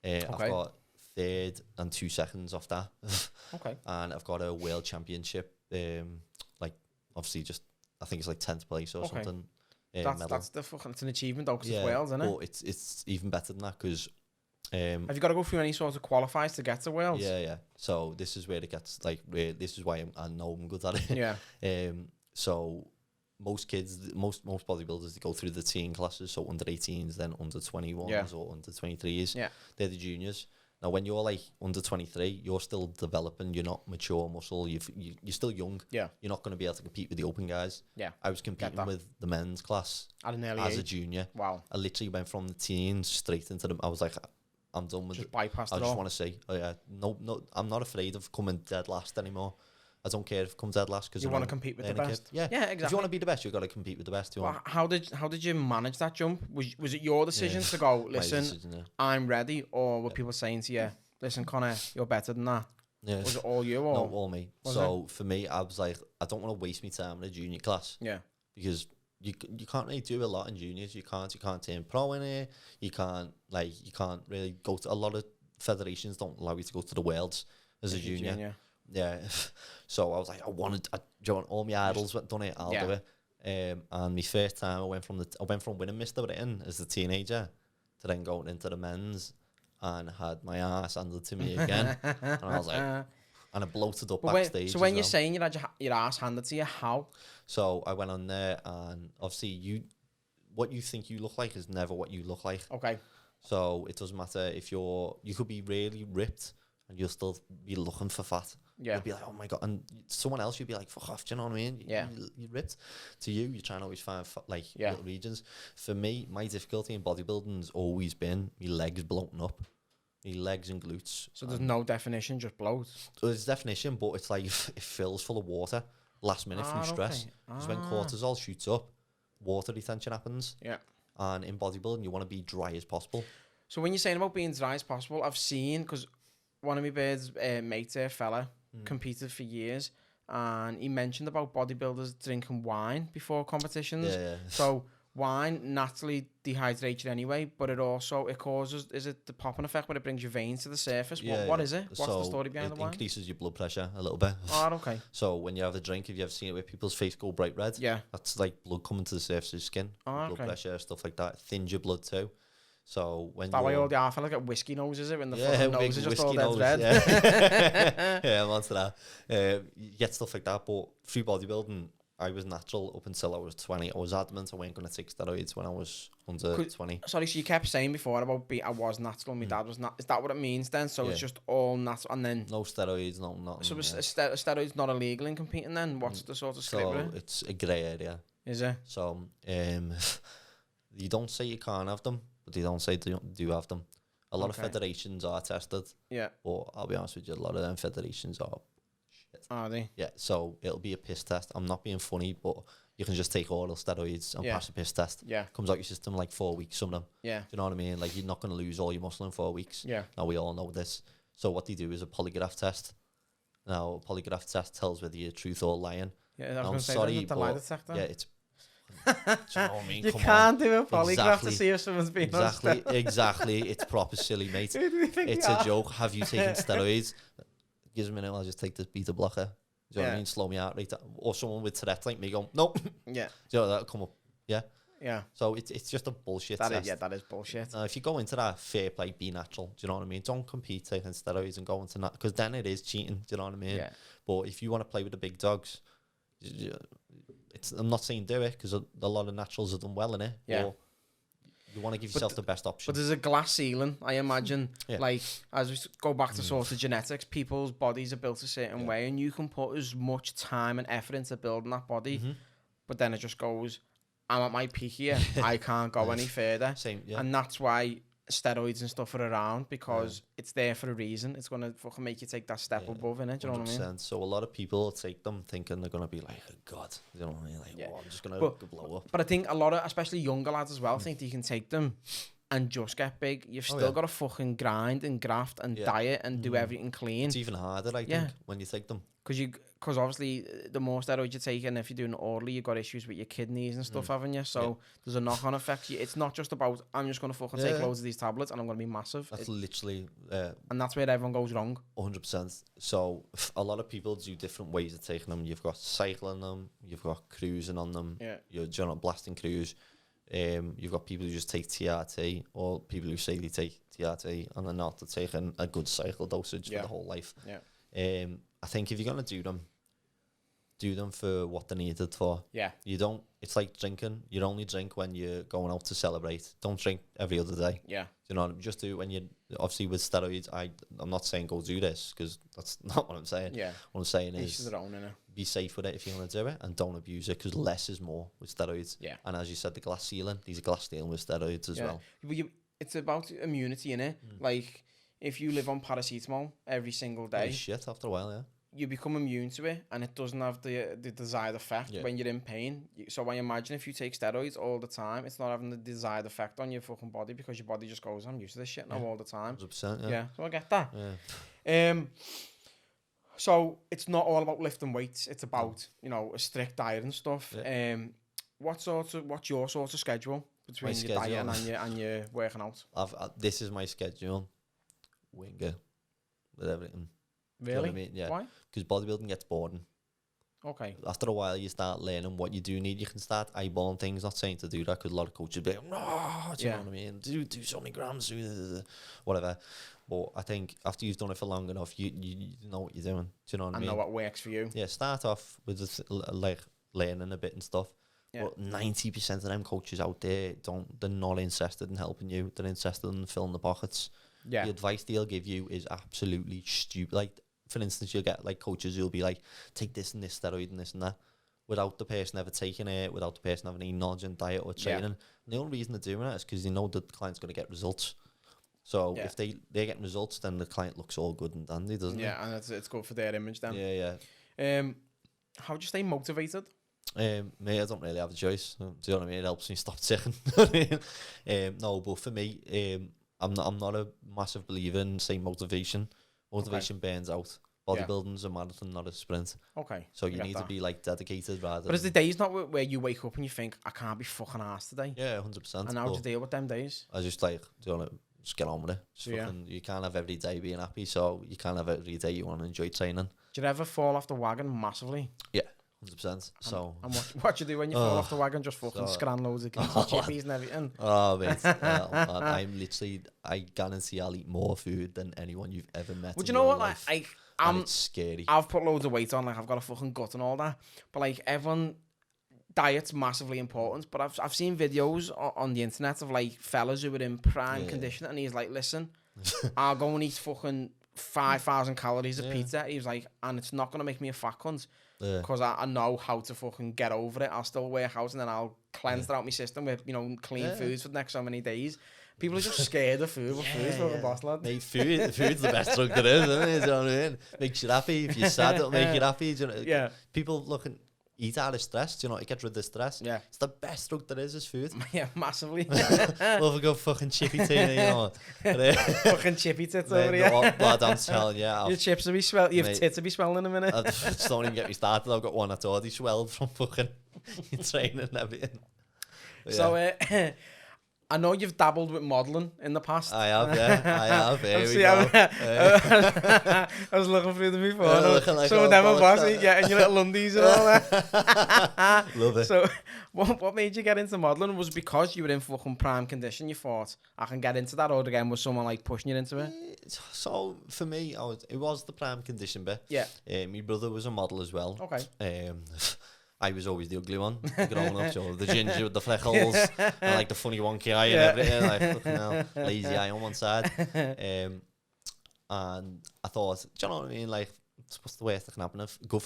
I've got 3rd and 2 seconds off that. Okay. And I've got a World Championship. Like obviously just I think it's like 10th place or something. That's the fucking it's an achievement though, because it's Wales, isn't it? But it's even better than that because. Have you got to go through any sort of qualifiers to get to Wales? Yeah. So this is where it gets this is why I know I'm good at it. Yeah. So most kids, most bodybuilders, they go through the teen classes, so under 18s, then under 21s or under 23s. Yeah. They're the juniors. Now, when you're like under 23, you're still developing. You're not mature muscle. You're still young. Yeah. You're not going to be able to compete with the open guys. Yeah. I was competing with the men's class at an early as age. A junior. Wow. I literally went from the teens straight into them. I was like, I'm done with it. Bypassed I just want to say, no, I'm not afraid of coming dead last anymore. I don't care if it comes dead last because you want to compete with the best. Yeah, exactly. If you want to be the best, you've got to compete with the best. How did you manage that jump? Was it your decision to go, listen, I'm ready, or were people saying to you, listen, Connor, you're better than that? Yeah. Was it all you? Or? No, all me. So for me, I was like, I don't want to waste my time in a junior class. Yeah. Because you can't really do a lot in juniors. You can't turn pro in it. You can't really go to a lot of federations don't allow you to go to the Worlds as a junior. Yeah. So I was like, all my idols done it, I'll do it. And my first time I went from winning Mr. Britain as a teenager to then going into the men's and had my ass handed to me again. And I was like, and I bloated up backstage. So when you're saying you had your ass handed to you, how? So I went on there, and obviously what you think you look like is never what you look like. Okay. So it doesn't matter if you could be really ripped and you'll still be looking for fat. Yeah. You'll be like, oh my God. And someone else, you'd be like, fuck off, do you know what I mean? Yeah. You're ripped. To you trying to always find little regions. For me, my difficulty in bodybuilding has always been my legs bloating up. My legs and glutes. So there's no definition, just bloat? So there's definition, but it's like it fills full of water last minute from stress. Because when cortisol shoots up, water retention happens. Yeah. And in bodybuilding, you want to be dry as possible. So when you're saying about being dry as possible, I've seen, because one of my birds, mates, a fella, competed for years, and he mentioned about bodybuilders drinking wine before competitions. Yeah. So wine naturally dehydrates you anyway, but it causes, is it the popping effect where it brings your veins to the surface? What is it? What's the story behind the wine? It increases your blood pressure a little bit. Oh, okay. So when you have a drink, if you ever seen it where people's face go bright red, that's like blood coming to the surface of the skin. Blood pressure, stuff like that. Thins your blood too. So when that way all the half like a whiskey nose, is it? When the fucking nose is just all nose, red. Yeah, I'm onto that. You get stuff like that, but through bodybuilding, I was natural up until I was 20. I was adamant I wasn't going to take steroids when I was under 20. Sorry, so you kept saying before about I was natural, my dad was not. Is that what it means then? So it's just all natural, and then no steroids, no nothing. So steroids not illegal in competing then? What's the sort of script? So it's a grey area. Is it? So you don't say you can't have them, but they don't say you do have them. A lot of federations are tested. Yeah. But I'll be honest with you, a lot of them federations are shit. Are they? Yeah, so it'll be a piss test. I'm not being funny, but you can just take oral steroids and pass a piss test. Yeah. Comes out your system like 4 weeks, some of them. Yeah. Do you know what I mean? Like, you're not going to lose all your muscle in 4 weeks. Yeah. Now, we all know this. So what they do is a polygraph test. Now, a polygraph test tells whether you're truth or lying. Yeah, I was going to say, the lie detector. Yeah, it's... do you know what I mean? You can't do a polygraph to see if someone's being Exactly. It's proper silly, mate. It's a joke. Have you taken steroids? Gives a minute, I'll just take this beta blocker. Do you know what I mean? Slow me out right. Or someone with Tourette like me going, nope. Yeah. Do you know, that'll come up. Yeah. Yeah. So it's just a bullshit test. That is bullshit. If you go into that, fair play, be natural. Do you know what I mean? Don't compete taking steroids and go into that, because then it is cheating. Do you know what I mean? Yeah. But if you want to play with the big dogs, I'm not saying do it, because a lot of naturals have done well in it. Yeah. But you want to give yourself the best option. But there's a glass ceiling, I imagine. Like, as we go back to sort of genetics, people's bodies are built a certain way, and you can put as much time and effort into building that body, but then it just goes, I'm at my peak here, I can't go any further. Same, and that's why steroids and stuff are around, because it's there for a reason. It's going to fucking make you take that step above, innit? Do you know what I mean? So a lot of people take them thinking they're going to be like, oh God, you know what I mean? Like, I'm just going to blow up. But I think a lot of, especially younger lads as well, think they can take them and just get big. You've still got to fucking grind and graft and diet and do everything clean. It's even harder, I think, when you take them. Because obviously, the more steroids you take, and if you're doing it orally, you've got issues with your kidneys and stuff, haven't you? So there's a knock-on effect. It's not just about, I'm just going to fucking take loads of these tablets and I'm going to be massive. That's literally... and that's where everyone goes wrong. 100%. So a lot of people do different ways of taking them. You've got cycling them, you've got cruising on them, you're general blasting cruise. You've got people who just take TRT, or people who say they take TRT and they're not taking a good cycle dosage for the whole life. Yeah. I think if you're going to do them for what they're needed for. Yeah. You don't, it's like drinking. You only drink when you're going out to celebrate. Don't drink every other day. Yeah. You know, just do it when you, obviously with steroids, I'm not saying go do this, because that's not what I'm saying. Yeah. What I'm saying is be safe with it if you're going to do it, and don't abuse it, because less is more with steroids. Yeah. And as you said, the glass ceiling, there's a glass ceiling with steroids as well. But it's about immunity, innit? Like, if you live on paracetamol every single day. Shit, after a while, yeah. You become immune to it, and it doesn't have the desired effect when you're in pain. So I imagine if you take steroids all the time, it's not having the desired effect on your fucking body, because your body just goes, I'm used to this shit now all the time. 100%, yeah. So I get that. Yeah. So it's not all about lifting weights. It's about, you know, a strict diet and stuff. Yeah. What's your sort of schedule between your diet and your working out? This is my schedule. Winger with everything. Really? You know what I mean? Yeah. Why? Because bodybuilding gets boring. Okay. After a while, you start learning what you do need. You can start eyeballing things. Not saying to do that, because a lot of coaches be like, no, do you know what I mean? Do so many grams, whatever. But I think after you've done it for long enough, you know what you're doing. Do you know what I mean? I know what works for you. Yeah, start off with like learning a bit and stuff. Yeah. But 90% of them coaches out there, they're not interested in helping you. They're interested in filling the pockets. Yeah. The advice they'll give you is absolutely stupid. Like, for instance, you'll get like coaches who'll be like, take this and this steroid and this and that, without the person ever taking it, without the person having any knowledge in diet or training. And the only reason they're doing it is because they know that the client's going to get results. So if they're getting results, then the client looks all good and dandy, doesn't it? Yeah, and it's good for their image then. Yeah. How do you stay motivated? Me, I don't really have a choice. Do you know what I mean? It helps me stop ticking. No, but for me, I'm not a massive believer in, say, motivation. Motivation burns out. Bodybuilding's a marathon, not a sprint. Okay. So you need to be like dedicated rather. But is the days not where you wake up and you think, I can't be fucking arsed today? Yeah, 100%. And how do you deal with them days? I just like, do you want to just get on with it? You can't have every day being happy, so you can't have every day you want to enjoy training. Do you ever fall off the wagon massively? Yeah. 100%. So and what do you do when you fall off the wagon? Just fucking scran loads of chippies and everything. Oh mate, I guarantee I'll eat more food than anyone you've ever met. Would you know what? Life. It's scary. I've put loads of weight on, like I've got a fucking gut and all that. But like everyone, diet's massively important. But I've seen videos on the internet of like fellas who are in prime condition, and he's like, listen, I'll go and eat fucking 5,000 calories of pizza. He was like, and it's not gonna make me a fat cunt. Because I know how to fucking get over it. I'll still work out and then I'll cleanse that out my system with, clean foods for the next so many days. People are just scared of food. Food's fucking boss, lad. Mate, food's the best drug there is, isn't it? Do you know what I mean? Makes you happy. If you're sad, it'll make you happy. Do you know? People looking eat out of stress, do you know, to get rid of the stress. Yeah. It's the best drug there is food. Yeah, massively. Love a good fucking chippy tea, you know. Fucking chippy tits over here. Lad, I'm telling you. Your chips will be swell. Your tits will be swelling in a minute. Just don't even get me started. I've got one that's already swelled from fucking training and everything. But so, I know you've dabbled with modelling in the past. I have, yeah. I have. Here we go. I was looking through them before. Like some of them are bossy, getting your little undies and all that. Love it. So, what made you get into modelling? Was it because you were in fucking prime condition? You thought, I can get into that? Or again, was someone like pushing you into it? So, for me, it was the prime condition bit. Yeah. My brother was a model as well. Okay. I was always the ugly one growing up, so the ginger with the freckles and like the funny wonky eye and everything, like fucking hell, lazy eye on one side. And I thought, do you know what I mean? Like, what's the worst that can happen? A good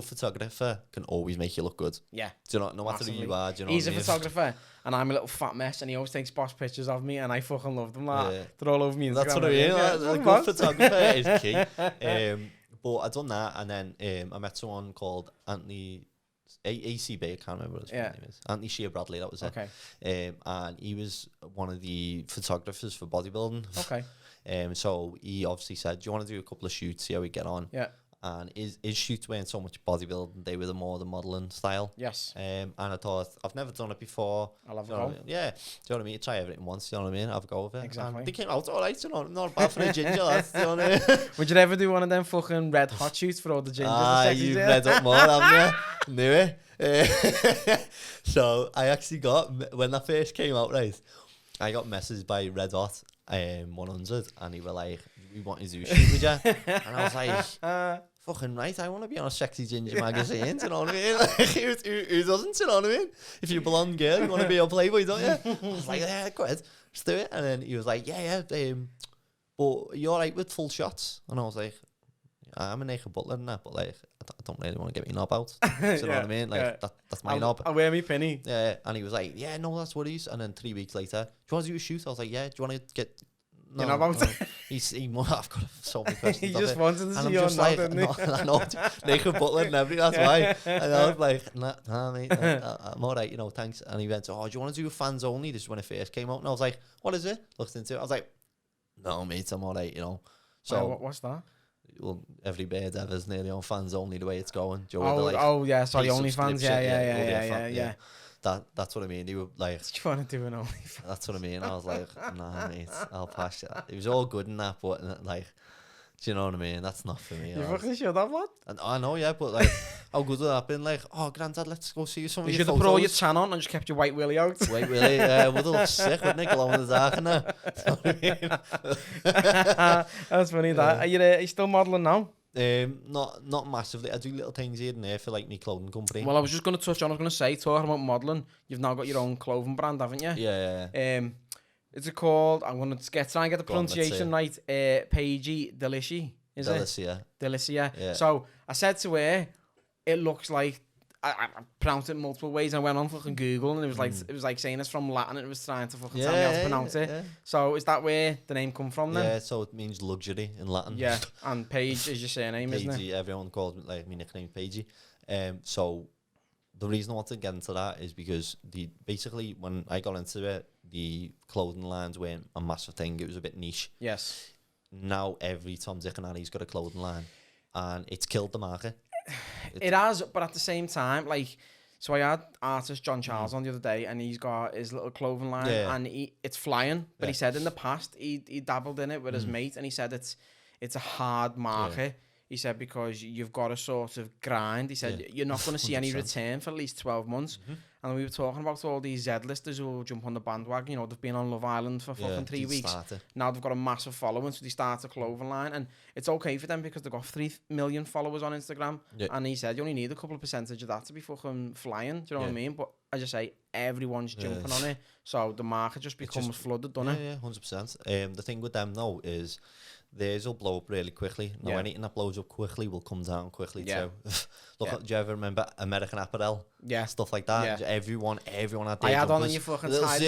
photographer can always make you look good. Yeah. Do you know? No matter who you are, do you know? He's a photographer, and I'm a little fat mess, and he always takes boss pictures of me, and I fucking love them. Like, they're all over me. That's what I mean. A good photographer is key. But I done that, and then I met someone called Anthony ACB. I can't remember what his name is. Anthony Shear Bradley. That was it. Okay. And he was one of the photographers for bodybuilding. Okay. So he obviously said, "Do you want to do a couple of shoots? See how we get on?" Yeah. And his shoots weren't so much bodybuilding; they were the modelling style. Yes. And I thought, I've never done it before. I'll have a go. Yeah. Do you know what I mean? Try everything once. Do you know what I mean? Have a go with it. Exactly. And they came out all right. You know, not bad for a ginger. Lads, you know what I mean? Would you ever do one of them fucking red hot shoots for all the gingers? You've read up more, haven't you? Knew it. So I actually got, when that first came out, right, I got messaged by Red Hot 100, and he were like, "We want you to do a shoot with you." And I was like, fucking right, I want to be on a sexy ginger magazine, do you know what I mean? Like, who doesn't, you know what I mean? If you're a blonde girl, you want to be a Playboy, don't you? I was like, yeah, go ahead, let's do it. And then he was like, yeah, but you're right with full shots. And I was like, I'm a naked butler and that, but like, I don't really want to get my knob out. Do you know what I mean? Like, that's my knob. I'll wear me penny. Yeah, and he was like, yeah, no, that's what he's. And then 3 weeks later, do you want to do a shoot? I was like, yeah, do you want to get... No, you're not about to. I've got so many questions. He just wanted to see your knob, like, didn't he? I know, naked butler and everything, that's why. And I was like, nah mate, I'm alright, you know, thanks. And he went, oh, do you want to do fans only? This is when it first came out. And I was like, what is it? Looked into it. I was like, no mate, I'm alright, you know. So what's that? Well, every bird ever's nearly on fans only the way it's going. Yeah, sorry, OnlyFans, yeah. That's what I mean. They were like, "Do you want to do an OnlyFans?" That's what I mean. I was like, "Nah, mate, I'll pass you." It was all good in that, but like, do you know what I mean? That's not for me. You fucking should have, lad. I know, yeah, but like, how good would that been? Like, oh, granddad, let's go see some of your photos. You should have put all your tan on and just kept your white willy out. White willy, yeah, would have looked sick, wouldn't it? Glow in the dark and that. That's funny. That are you still modelling now? Not massively. I do little things here and there for like my clothing company. Well, I was just going to touch on. I was going to say, talking about modelling, you've now got your own clothing brand, haven't you? Yeah. Is it called? I'm going to try and get the pronunciation right. Paige Delicia, is it? Delicia. Yeah. So I said to her, it looks like I pronounced it multiple ways. I went on fucking Google and it was like saying it's from Latin and it was trying to fucking tell me how to pronounce it. Yeah. So is that where the name come from then? Yeah, so it means luxury in Latin. Yeah, and Paige is your surname, Paige, isn't it? Everyone calls me, like, my nickname Paige. So the reason I want to get into that is because basically when I got into it, the clothing lines weren't a massive thing. It was a bit niche. Yes. now every Tom, Dick and Harry's got a clothing line, and it's killed the market. It has, but at the same time, like, so I had artist John Charles on the other day, and he's got his little clothing line, and it's flying. But he said in the past he dabbled in it with his mate, and he said it's a hard market. He said because you've got to sort of grind. He said you're not going to see any return for at least 12 months. And we were talking about all these Z-listers who will jump on the bandwagon. You know, they've been on Love Island for fucking 3 weeks. Now they've got a massive following, so they start a clothing line. And it's okay for them because they've got 3 million followers on Instagram. And he said you only need a couple of percentage of that to be fucking flying. Do you know what I mean? But as I say, everyone's jumping on it. So the market just becomes flooded, doesn't it? Yeah, 100%. The thing with them, though, is theirs will blow up really quickly. Now, anything that blows up quickly will come down quickly too. Look, do you ever remember American Apparel? Yeah. Stuff like that. Everyone had their I had on in your fucking side.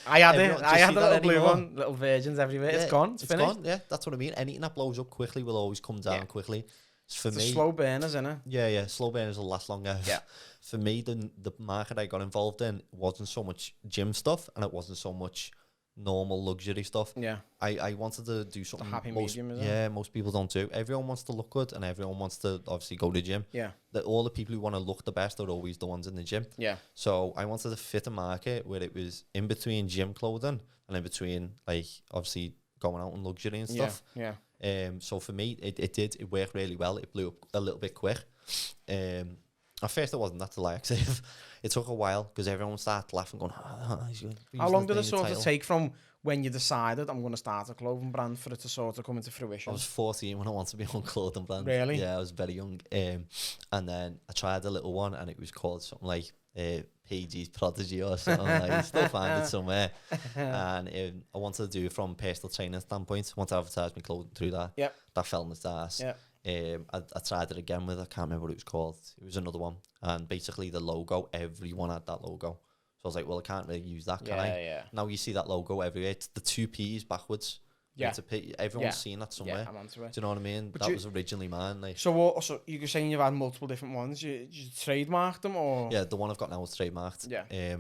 I had it. I had a little blue one. Little Virgins everywhere. It's gone. It's finished. Gone. Yeah, that's what I mean. Anything that blows up quickly will always come down quickly. For me, slow burners, innit? Yeah. Slow burners will last longer. Yeah. For me, the market I got involved in wasn't so much gym stuff, and it wasn't so much normal luxury stuff. Yeah. I wanted to do something. The happy medium, is it? Yeah, most people don't do. Everyone wants to look good, and everyone wants to obviously go to the gym. Yeah. All the people who want to look the best are always the ones in the gym. Yeah. So I wanted to fit a market where it was in between gym clothing and in between, like, obviously going out in luxury and stuff. Yeah. So for me, it worked really well. It blew up a little bit quick. At first, it wasn't that to like. It took a while because everyone started laughing, going, how long did it sort of take from when you decided I'm going to start a clothing brand for it to sort of come into fruition? I was 14 when I wanted to be on clothing brand. Really? Yeah, I was very young. And then I tried a little one, and it was called something like PG's Prodigy or something. Like, you still find it somewhere. And I wanted to do it from a personal training standpoint. I wanted to advertise my clothing through that. Yeah. That fell in its ass. Yeah. I tried it again with, I can't remember what it was called. It was another one. And basically the logo, everyone had that logo. So I was like, well, I can't really use that, can I? Yeah. Now you see that logo everywhere. It's the 2 P's backwards. Yeah. It's a P. Everyone's seen that somewhere. Yeah, I'm onto it. Do you know what I mean? But that was originally mine. Like. So you were saying you've had multiple different ones. You trademarked them, or? Yeah, the one I've got now is trademarked. Yeah.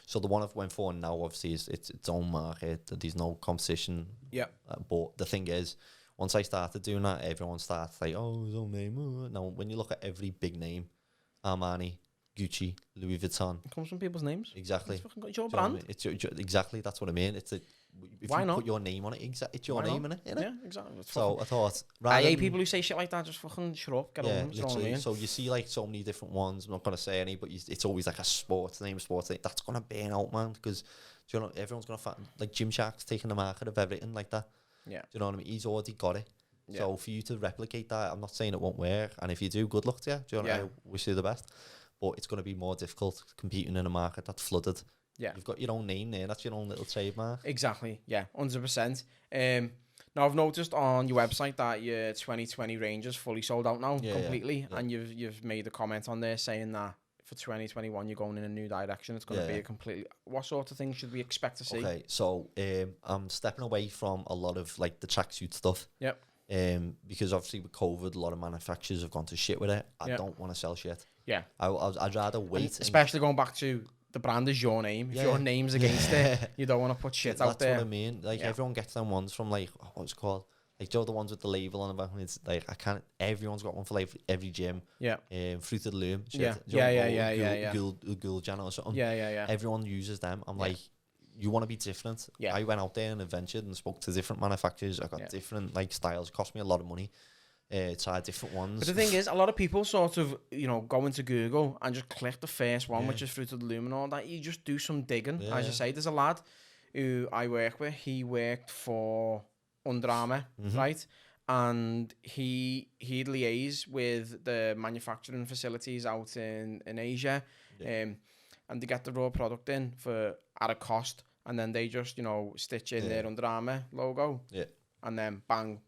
So the one I've went for now, obviously, is its own market. There's no competition. Yeah. But the thing is, once I started doing that, everyone started like, oh, his own name. Now, when you look at every big name, Armani, Gucci, Louis Vuitton. It comes from people's names. Exactly. It's your brand. I mean? Exactly, that's what I mean. If Why you not? Put your name on it, it's your name, innit? Yeah, exactly. So I thought... I hate people who say shit like that, just fucking shut up, get on them. Yeah, literally. So you see like so many different ones, I'm not going to say any, but it's always like a sports name. That's going to burn out, man, because you know, everyone's going to find... Like Gymshark's taking the market of everything like that. Yeah. Do you know what I mean? He's already got it. Yeah. So for you to replicate that, I'm not saying it won't work. And if you do, good luck to you. Do you know what I wish you the best. But it's going to be more difficult competing in a market that's flooded. Yeah. You've got your own name there. That's your own little trademark. Exactly. Yeah, 100%. Now, I've noticed on your website that your 2020 range is fully sold out now, completely. Yeah. And you've made a comment on there saying that for 2021, you're going in a new direction. It's going to be a completely... What sort of things should we expect to see? Okay, so I'm stepping away from a lot of like the tracksuit stuff. Yep. Because obviously with COVID, a lot of manufacturers have gone to shit with it. I don't want to sell shit. Yeah. I'd rather wait. And especially going back to the brand is your name. If your name's against it, you don't want to put shit out there. That's what I mean. Like everyone gets them ones from like, what's it called? Like the ones with the label on the back. It's like, everyone's got one for like every gym. Yeah. Fruit of the Loom. Yeah. Ghoul Jan or something. Yeah. Everyone uses them. I'm like, you want to be different. Yeah. I went out there and adventured and spoke to different manufacturers. I got different like styles. It cost me a lot of money. Try different ones. But the thing is, a lot of people sort of, go into Google and just click the first one, which is Fruit of the Loom and all that. You just do some digging. As you say, there's a lad who I work with. He worked for Under Armour, right? And he'd liaise with the manufacturing facilities out in Asia, and they get the raw product in at a cost, and then they just stitch in their Under Armour logo, and then bang,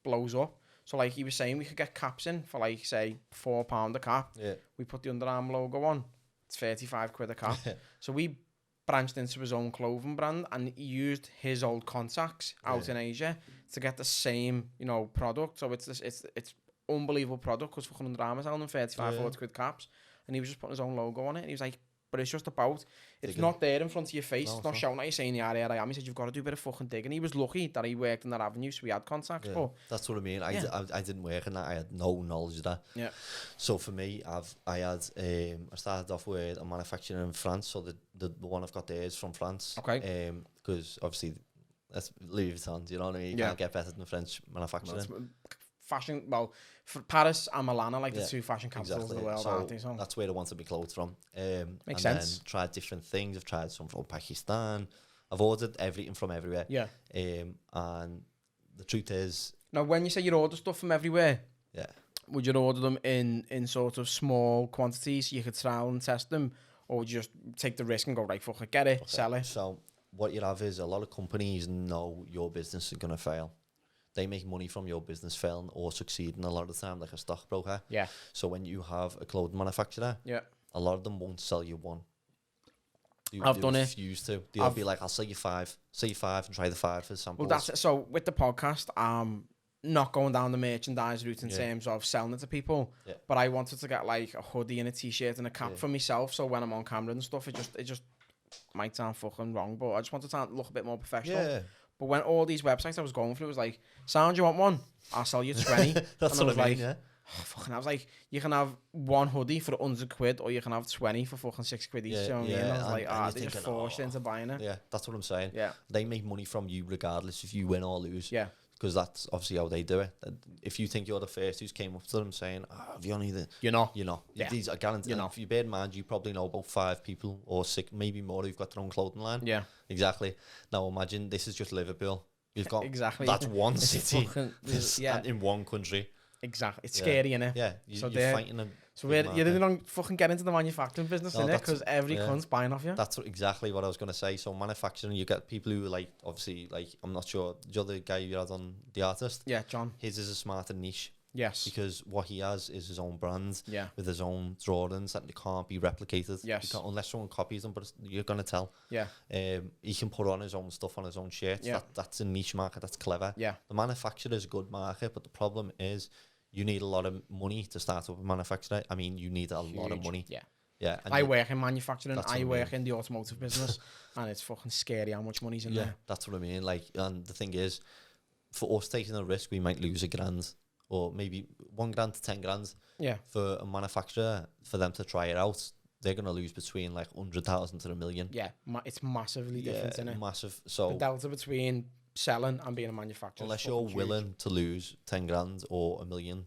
blows up. So like he was saying, we could get caps in for like say £4 a cap. Yeah. We put the Under Armour logo on. It's 35 quid a cap. So we branched into his own clothing brand, and he used his old contacts out in Asia to get the same product. So it's unbelievable product because fucking Under Armour selling them 35 40 quid caps, and he was just putting his own logo on it. And he was like, but it's just about, it's not there in front of your face, it's not shouting at you saying, yeah, here I am. He said, you've got to do a bit of fucking digging. He was lucky that he worked in that avenue, so we had contacts, but... That's what I mean. I didn't work in that, I had no knowledge of that. Yeah. So for me, I started off with a manufacturer in France, so the one I've got there is from France. Okay. Because obviously, that's Louis Vuitton, you know what I mean? You can't get better than French manufacturing. Fashion, well, for Paris and Milan are like the two fashion capitals of the world, aren't they? So that's where I wanted my clothes from. Makes sense. Then tried different things. I've tried some from Pakistan. I've ordered everything from everywhere. Yeah. And the truth is... Now, when you say you order stuff from everywhere, yeah, would you order them in sort of small quantities so you could trial and test them? Or would you just take the risk and go, right, fuck it, get it, sell it? So what you have is a lot of companies know your business is going to fail. They make money from your business failing or succeeding a lot of the time, like a stockbroker. Yeah. So when you have a clothing manufacturer, a lot of them won't sell you one. I've done it. Refuse to. They'll be like, I'll sell you 5. Sell you 5 and try the 5 for samples. Well, that's it. So with the podcast, not going down the merchandise route in terms of selling it to people, but I wanted to get like a hoodie and a t-shirt and a cap for myself. So when I'm on camera and stuff, it just might sound fucking wrong, but I just wanted to look a bit more professional. Yeah. But when all these websites I was going through, it was like, sound, you want one? I'll sell you 20. That's and what I mean, yeah. Oh, fucking, I was like, you can have one hoodie for £100 or you can have 20 for fucking £6 each. You know what I mean? I was like, they just forced into buying it. Yeah, that's what I'm saying. Yeah. They make money from you regardless if you win or lose. Yeah. Because that's obviously how they do it. If you think you're the first who's came up to them saying, have you only the... You're not. Yeah. These are guaranteed. If you bear in mind, you probably know about 5 people or 6, maybe more who've got their own clothing line. Yeah. Exactly. Now imagine this is just Liverpool. You've got... Exactly. That's one city. In one country. Exactly. It's scary, innit? Yeah. You're fighting them. So you didn't fucking get into the manufacturing business, innit? Because every cunt's buying off you. That's exactly what I was going to say. So manufacturing, you get people who like, obviously, like, I'm not sure, the other guy you had on, the artist? Yeah, John. His is a smarter niche. Yes. Because what he has is his own brand with his own drawings that can't be replicated. Yes. Unless someone copies them, but you're going to tell. Yeah. He can put on his own stuff on his own shirts. Yeah. That's a niche market. That's clever. Yeah. The manufacturer is a good market, but the problem is you need a lot of money to start up a manufacturer. I mean, you need a lot of money. Yeah. Yeah. I work in manufacturing. I work in the automotive business, and it's fucking scary how much money's in there. That's what I mean. Like, and the thing is, for us taking a risk, we might lose $1,000 or maybe $1,000 to $10,000. Yeah. For a manufacturer, for them to try it out, they're gonna lose between like 100,000 to $1 million. Yeah, it's massively different, isn't it? Massive. So the delta between selling and being a manufacturer. Unless you're willing to lose $10,000 or $1 million,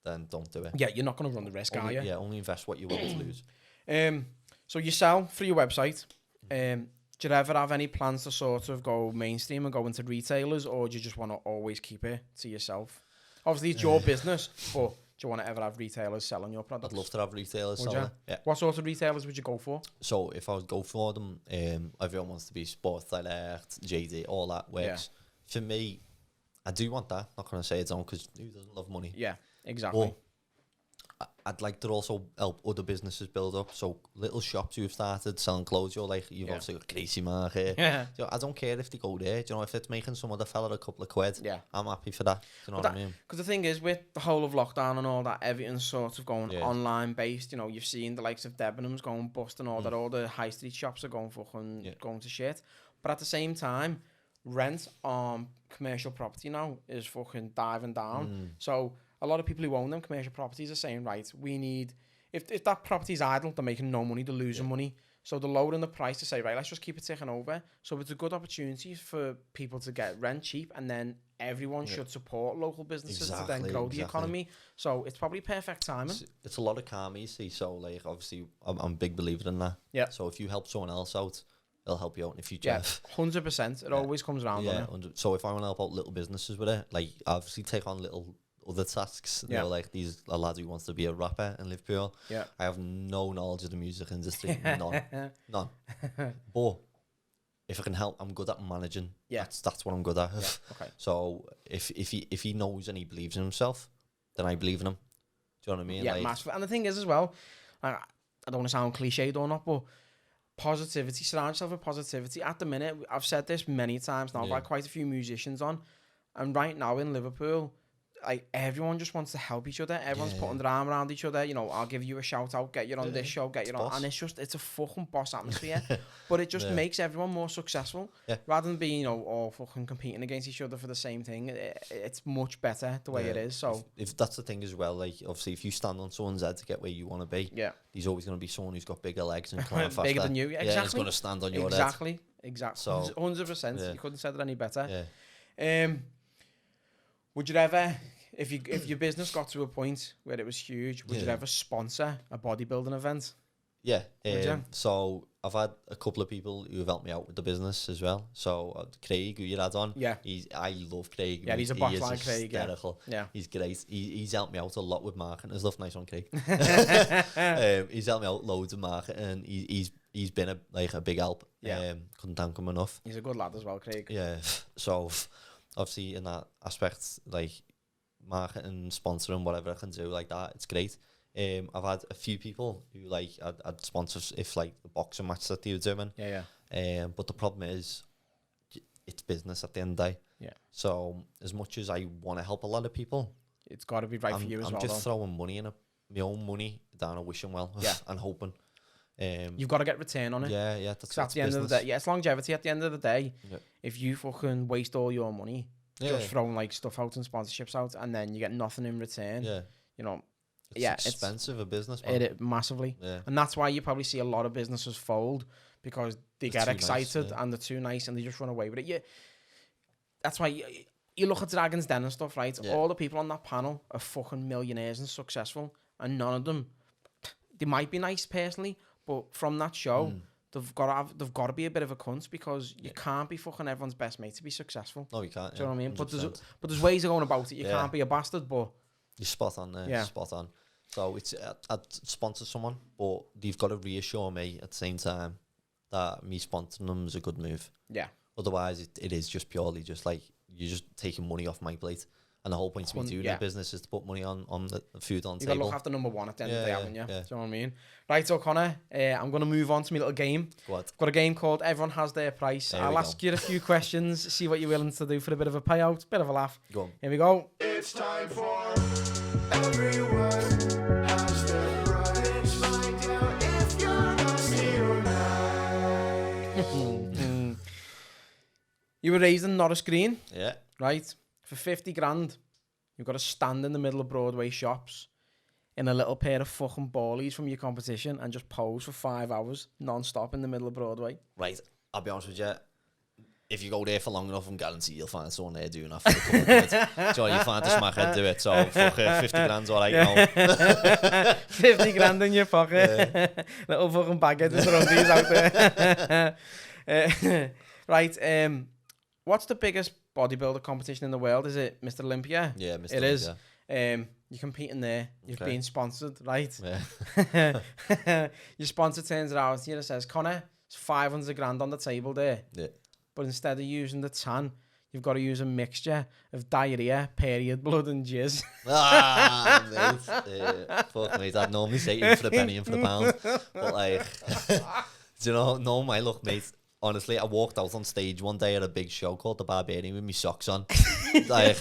then don't do it. Yeah, you're not going to run the risk, are you? Yeah, only invest what you're willing to lose. So you sell through your website. Do you ever have any plans to sort of go mainstream and go into retailers, or do you just want to always keep it to yourself? Obviously, it's your business, but do you want to ever have retailers selling your products? I'd love to have retailers selling. Yeah. What sort of retailers would you go for? So if I would go for them, everyone wants to be Sports Direct, JD, all that works. Yeah. For me, I do want that. Not going to say it's on because who doesn't love money? Yeah. Exactly. But I'd like to also help other businesses build up. So little shops who've started selling clothes, you've obviously got Crazy Market. Yeah. So I don't care if they go there. Do you know, if it's making some other fella a couple of quid, I'm happy for that. Do you know what I mean? Because the thing is, with the whole of lockdown and all that, everything's sort of going online based. You know, you've seen the likes of Debenhams going bust and all that. All the high street shops are going fucking going to shit. But at the same time, rent on commercial property now is fucking diving down. So a lot of people who own them commercial properties are saying, right, we need, if that property's idle, they're making no money, they're losing money. So they're lowering the price to say, right, let's just keep it ticking over. So it's a good opportunity for people to get rent cheap, and then everyone should support local businesses to then grow the economy. So it's probably perfect timing. It's a lot of karma, you see. So like, obviously, I'm a big believer in that. Yeah. So if you help someone else out, it'll help you out in the future. Yeah, 100%. It always comes around. Yeah, so if I want to help out little businesses with it, like obviously take on little other tasks. You know, like a lad who wants to be a rapper in Liverpool. Yeah. I have no knowledge of the music industry. None. But if I can help, I'm good at managing. Yeah. That's what I'm good at. Yeah. Okay. So if he knows and he believes in himself, then I believe in him. Do you know what I mean? Yeah, like, massive. And the thing is as well, I don't want to sound cliched or not, but positivity, surround yourself with positivity. At the minute, I've said this many times now, I've had quite a few musicians on, and right now in Liverpool, like everyone just wants to help each other. Everyone's putting their arm around each other. You know, I'll give you a shout out, get you on this show, get you on, and it's a fucking boss atmosphere. But it just makes everyone more successful rather than being, you know, all fucking competing against each other for the same thing. It's much better the way it is. So if that's the thing as well, like obviously if you stand on someone's head to get where you want to be, there's always going to be someone who's got bigger legs and climb faster, bigger than you. Exactly. Yeah, he's going to stand on your head. Exactly. So 100%. You couldn't have said it any better. Would you ever, if your business got to a point where it was huge, would you ever sponsor a bodybuilding event? Yeah. So I've had a couple of people who have helped me out with the business as well. So Craig, who you had on, I love Craig. Yeah, he's a boss line, Craig. Hysterical. Yeah, he's great. He's helped me out a lot with marketing. There's stuff nice on Craig. He's helped me out loads of marketing. He's been a big help. Couldn't thank him enough. He's a good lad as well, Craig. Yeah. So obviously in that aspect, like marketing, sponsoring, whatever I can do like that, it's great. I've had a few people who like I'd sponsor if like the boxing match that they were doing. But the problem is it's business at the end of the day. Yeah. So as much as I want to help a lot of people, it's got to be right for you as well. I'm just throwing money in my own money down a wishing well and hoping. You've got to get return on it. Yeah. That's at the end of the day. Yeah, it's longevity at the end of the day. Yeah. If you fucking waste all your money just throwing like stuff out and sponsorships out, and then you get nothing in return. Yeah. You know. It's expensive a business, man. It massively. Yeah. And that's why you probably see a lot of businesses fold, because they get excited and they're too nice and they just run away with it. That's why you look at Dragon's Den and stuff, right? Yeah. All the people on that panel are fucking millionaires and successful, and none of them, they might be nice personally, but from that show, they've got to be a bit of a cunt, because you can't be fucking everyone's best mate to be successful. No, you can't. Do you know what I mean? But there's ways of going about it. You can't be a bastard, but you're spot on there. Yeah. Spot on. So it's I'd sponsor someone, but they've got to reassure me at the same time that me sponsoring them is a good move. Yeah. Otherwise, it is just purely just like you're just taking money off my plate. And the whole point of me doing the business is to put money on the food on the table. You've got to look after number one at the end of the day, haven't you? Do you know what I mean? Right, so Connor, I'm going to move on to my little game. What? I've got a game called Everyone Has Their Price. I'll ask you a few questions, see what you're willing to do for a bit of a payout, bit of a laugh. Go on. Here we go. It's time for Everyone Has Their Price. Find out if you're nasty or not. You were raised in Norris Green. Yeah. Right? For 50 grand, you've got to stand in the middle of Broadway shops in a little pair of fucking ballies from your competition and just pose for 5 hours non-stop in the middle of Broadway. Right, I'll be honest with you. If you go there for long enough, I'm guaranteed you'll find someone there doing that for a couple of minutes. So you find a smackhead do it, so fuck it, 50 grand's all right now. 50 grand in your pocket. Little fucking baghead and surroundies out there. Right, what's the biggest bodybuilder competition in the world? Is it Mr. Olympia? Yeah, Mr. It Olympia. Is. You're competing there. You've been sponsored, right? Yeah. Your sponsor turns around to you and says, Connor, it's 500 grand on the table there. Yeah. But instead of using the tan, you've got to use a mixture of diarrhea, period blood, and jizz. Mate. Fuck me, I'd normally say in for the penny and for the pound. But like, do you know, no, my look, mate. Honestly, I walked out on stage one day at a big show called The Barbarian with my socks on. Like,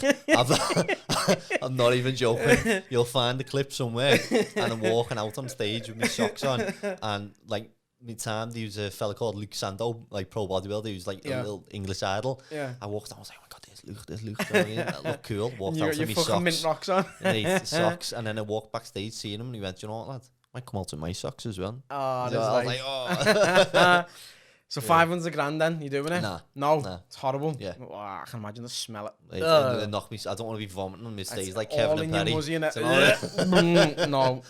I'm not even joking. You'll find the clip somewhere. And I'm walking out on stage with my socks on. And, like, mid-time, there was a fella called Luke Sando, like, pro bodybuilder, who's, like, a little English idol. Yeah. I walked out, I was like, oh my God, there's Luke. That looked cool. Walked out with my socks. Mint rocks on. Socks. And then I walked backstage seeing him, and he went, you know what, lad? I might come out with my socks as well. Oh, so I was like, oh. So 500 grand then, you doing it? No. It's horrible. Yeah. Oh, I can imagine the smell it. It knocked me. I don't want to be vomiting on mid-stage like Kevin and Perry. No.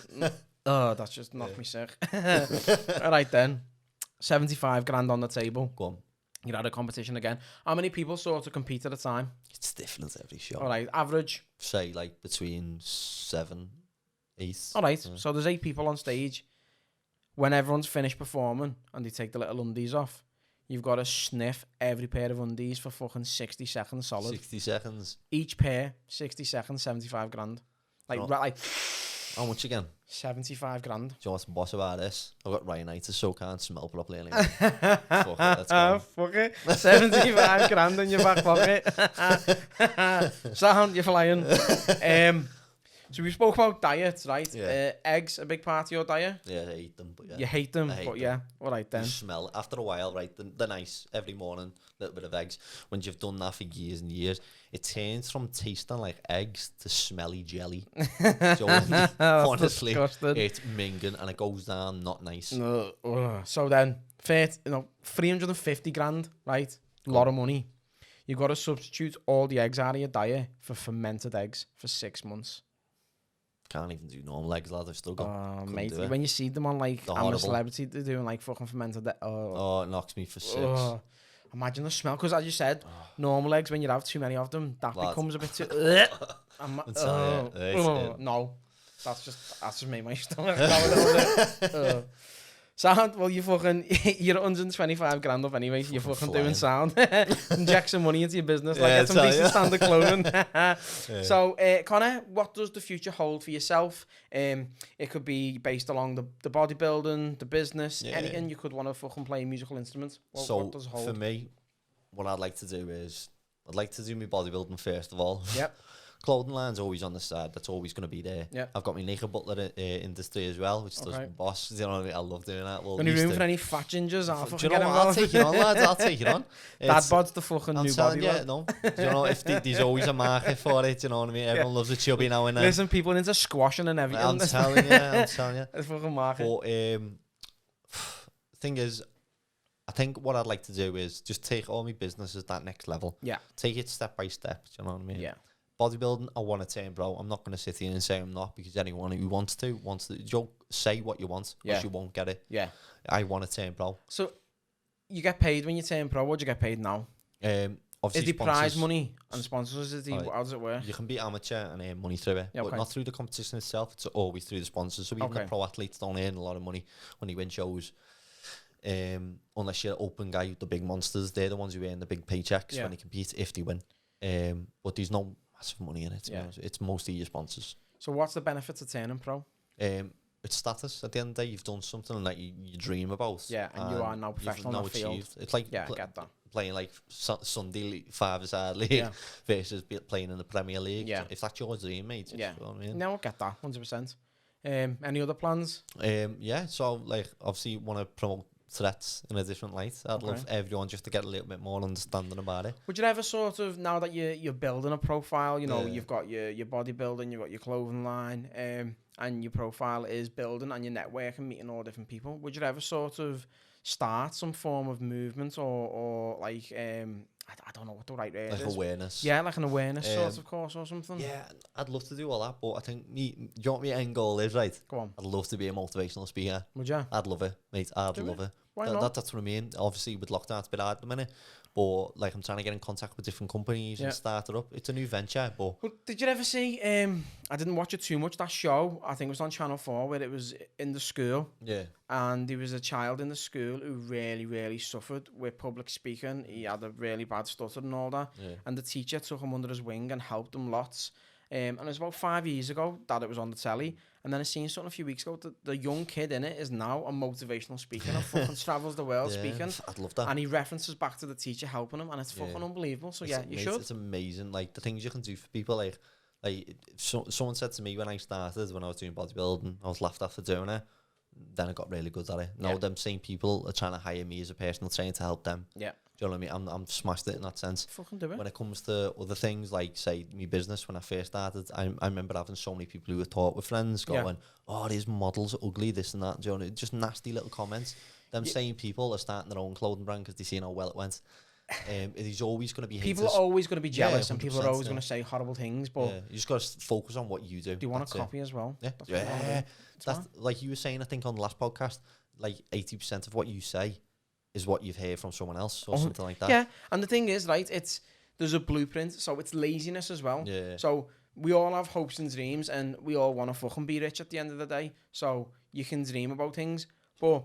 Oh, that's just knocked me sick. All right then. 75 grand on the table. Go on. You're at a competition again. How many people sort of compete at a time? It's different at every show. All right, average? Say like between 7, 8. All right, so there's 8 people on stage. When everyone's finished performing and they take the little undies off, you've got to sniff every pair of undies for fucking 60 seconds solid. 60 seconds. Each pair, 60 seconds, 75 grand. Like, How much again? 75 grand. Do you know what's the boss about this? I've got rhinitis, so can't smell properly anymore. Fuck it, let's go. Fuck it. 75 grand in your back pocket. Sound, you're flying. So we spoke about diets, right? Yeah. Eggs, a big part of your diet? Yeah, I hate them, but yeah. You hate them, yeah. All right then. You smell, after a while, right, they're nice. Every morning, a little bit of eggs. When you've done that for years and years, it turns from tasting like eggs to smelly jelly. So honestly, it's minging and it goes down not nice. So then, 350 grand, right? A lot of money. You've got to substitute all the eggs out of your diet for fermented eggs for 6 months. Can't even do normal eggs, lad. I've still got. Mate, when you see them on like I'm a Celebrity, they're doing like fucking fermented. It knocks me for 6. Imagine the smell, because as you said, normal eggs, when you have too many of them, that becomes a bit too. No, that's just made my stomach. Sound, well, you're 125 grand up anyway. You're fucking doing sound. Inject some money into your business, like get some decent standard clothing. So, Connor, what does the future hold for yourself? It could be based along the bodybuilding, the business, anything. You could want to fucking play musical instruments. What does it hold? For me, what I'd like to do is, I'd like to do my bodybuilding first of all. Yep. Clothing line's always on the side. That's always going to be there. Yep. I've got my naked butler industry as well, which does my boss. You know what I mean? I love doing that. Well, any room for any fat gingers? Do you know what? I'll take it on, lads. I'll take it on. Dad bod's the fucking new body. Yeah, no. Do you know, if there's always a market for it, you know what I mean? Everyone loves a chubby now and then. Listen, people into squashing and everything. I'm telling you. It's fucking market. But thing is, I think what I'd like to do is just take all my businesses that next level. Yeah. Take it step by step. Do you know what I mean? Yeah. Bodybuilding, I want to turn pro. I'm not going to sit here and say I'm not, because anyone who wants to. Don't say what you want, because you won't get it. Yeah. I want to turn pro. So, you get paid when you turn pro. What do you get paid now? Obviously, is the prize money and sponsors? How does it work? You can be amateur and earn money through it, but not through the competition itself. It's always through the sponsors. So even the pro athletes don't earn a lot of money when they win shows. Unless you're an open guy with the big monsters, they're the ones who earn the big paychecks when they compete, if they win. But there's no massive money in it. It's mostly your sponsors. So what's the benefit of turning pro? It's status. At the end of the day, you've done something that you dream about. Yeah, and you are now professional in the field. It's like I get that. Playing like Sunday five-a-side league versus playing in the Premier League. Yeah. If that's your dream, mate. You know what I mean? No, I get that, 100%. Any other plans? So like obviously want to promote Tourette's in a different light. I'd love everyone just to get a little bit more understanding about it. Would you ever sort of, now that you're building a profile, you know, you've got your bodybuilding, you've got your clothing line, and your profile is building and your network and meeting all different people, would you ever sort of start some form of movement or like, I don't know what the right word is. Like awareness. Yeah, like an awareness sort of course or something. Yeah, I'd love to do all that, but I think do you know what my end goal is, right? Go on. I'd love to be a motivational speaker. Would you? I'd love it, mate. I'd love it. Why not? That's what I mean. Obviously, with lockdown, it's a bit hard at the minute, but like I'm trying to get in contact with different companies and start it up. It's a new venture, but... Well, did you ever see, I didn't watch it too much, that show, I think it was on Channel 4, where it was in the school. Yeah. And there was a child in the school who really, really suffered with public speaking. He had a really bad stutter and all that. Yeah. And the teacher took him under his wing and helped him lots. And it was about 5 years ago that it was on the telly. And then I seen something a few weeks ago. The young kid in it is now a motivational speaker and fucking travels the world speaking. I'd love that. And he references back to the teacher helping him, and it's fucking unbelievable. So you should. It's amazing. Like the things you can do for people. Like someone said to me when I started, when I was doing bodybuilding, I was laughed at for doing it. Then I got really good at it. Now them same people are trying to hire me as a personal trainer to help them. Yeah. Do you know what I mean? I'm smashed it in that sense. Fucking do it. When it comes to other things, like, say, my business, when I first started, I remember having so many people who were taught with friends going, oh, these models are ugly, this and that. Do you know, just nasty little comments. Them same people are starting their own clothing brand because they see how well it went. There's always going to be haters. People are always going to be jealous and people are always going to say horrible things, but... you just got to focus on what you do. Do you want to copy as well? Yeah. That's like you were saying, I think, on the last podcast, like 80% of what you say is what you've heard from someone else or something like that. Yeah, and the thing is, right, there's a blueprint, so it's laziness as well. Yeah. So we all have hopes and dreams, and we all want to fucking be rich at the end of the day. So you can dream about things, but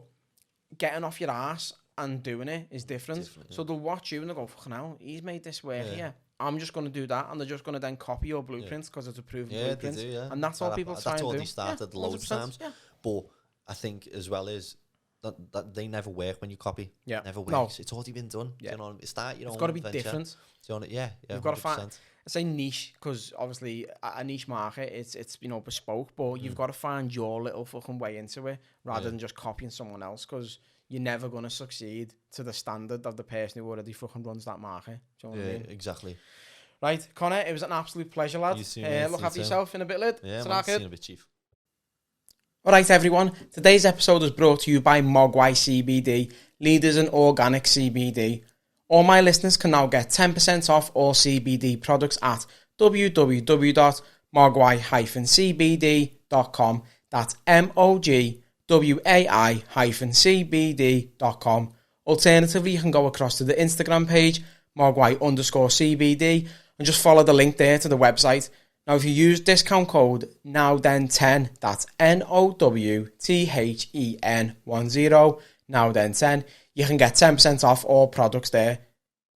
getting off your ass and doing it is different. So they'll watch you and they'll go, fucking hell, he's made this work here. I'm just going to do that, and they're just going to then copy your blueprints because it's a proven blueprint. They do, yeah. And that's all people try and do. That's all they started loads of times. Yeah. But I think as well is that they never work when you copy. Yeah. Never works. No. It's already been done. Yeah. You know, start your own. It's got to be different. You've got to find. I say niche because obviously a niche market, it's you know, bespoke, but you've got to find your little fucking way into it rather than just copying someone else, because you're never going to succeed to the standard of the person who already fucking runs that market. Do you know what I mean? Exactly. Right, Connor, it was an absolute pleasure, lad. Look after yourself in a bit, lad. Yeah, man, see you in a bit, Chief. Alright everyone, today's episode is brought to you by Mogwai-CBD, leaders in organic CBD. All my listeners can now get 10% off all CBD products at www.mogwai-cbd.com. That's MOGWAI-CBD.com. Alternatively, you can go across to the Instagram page, Mogwai_CBD, and just follow the link there to the website. Now, if you use discount code NOWTHEN10, that's NOWTHEN10, NOWTHEN10, you can get 10% off all products there.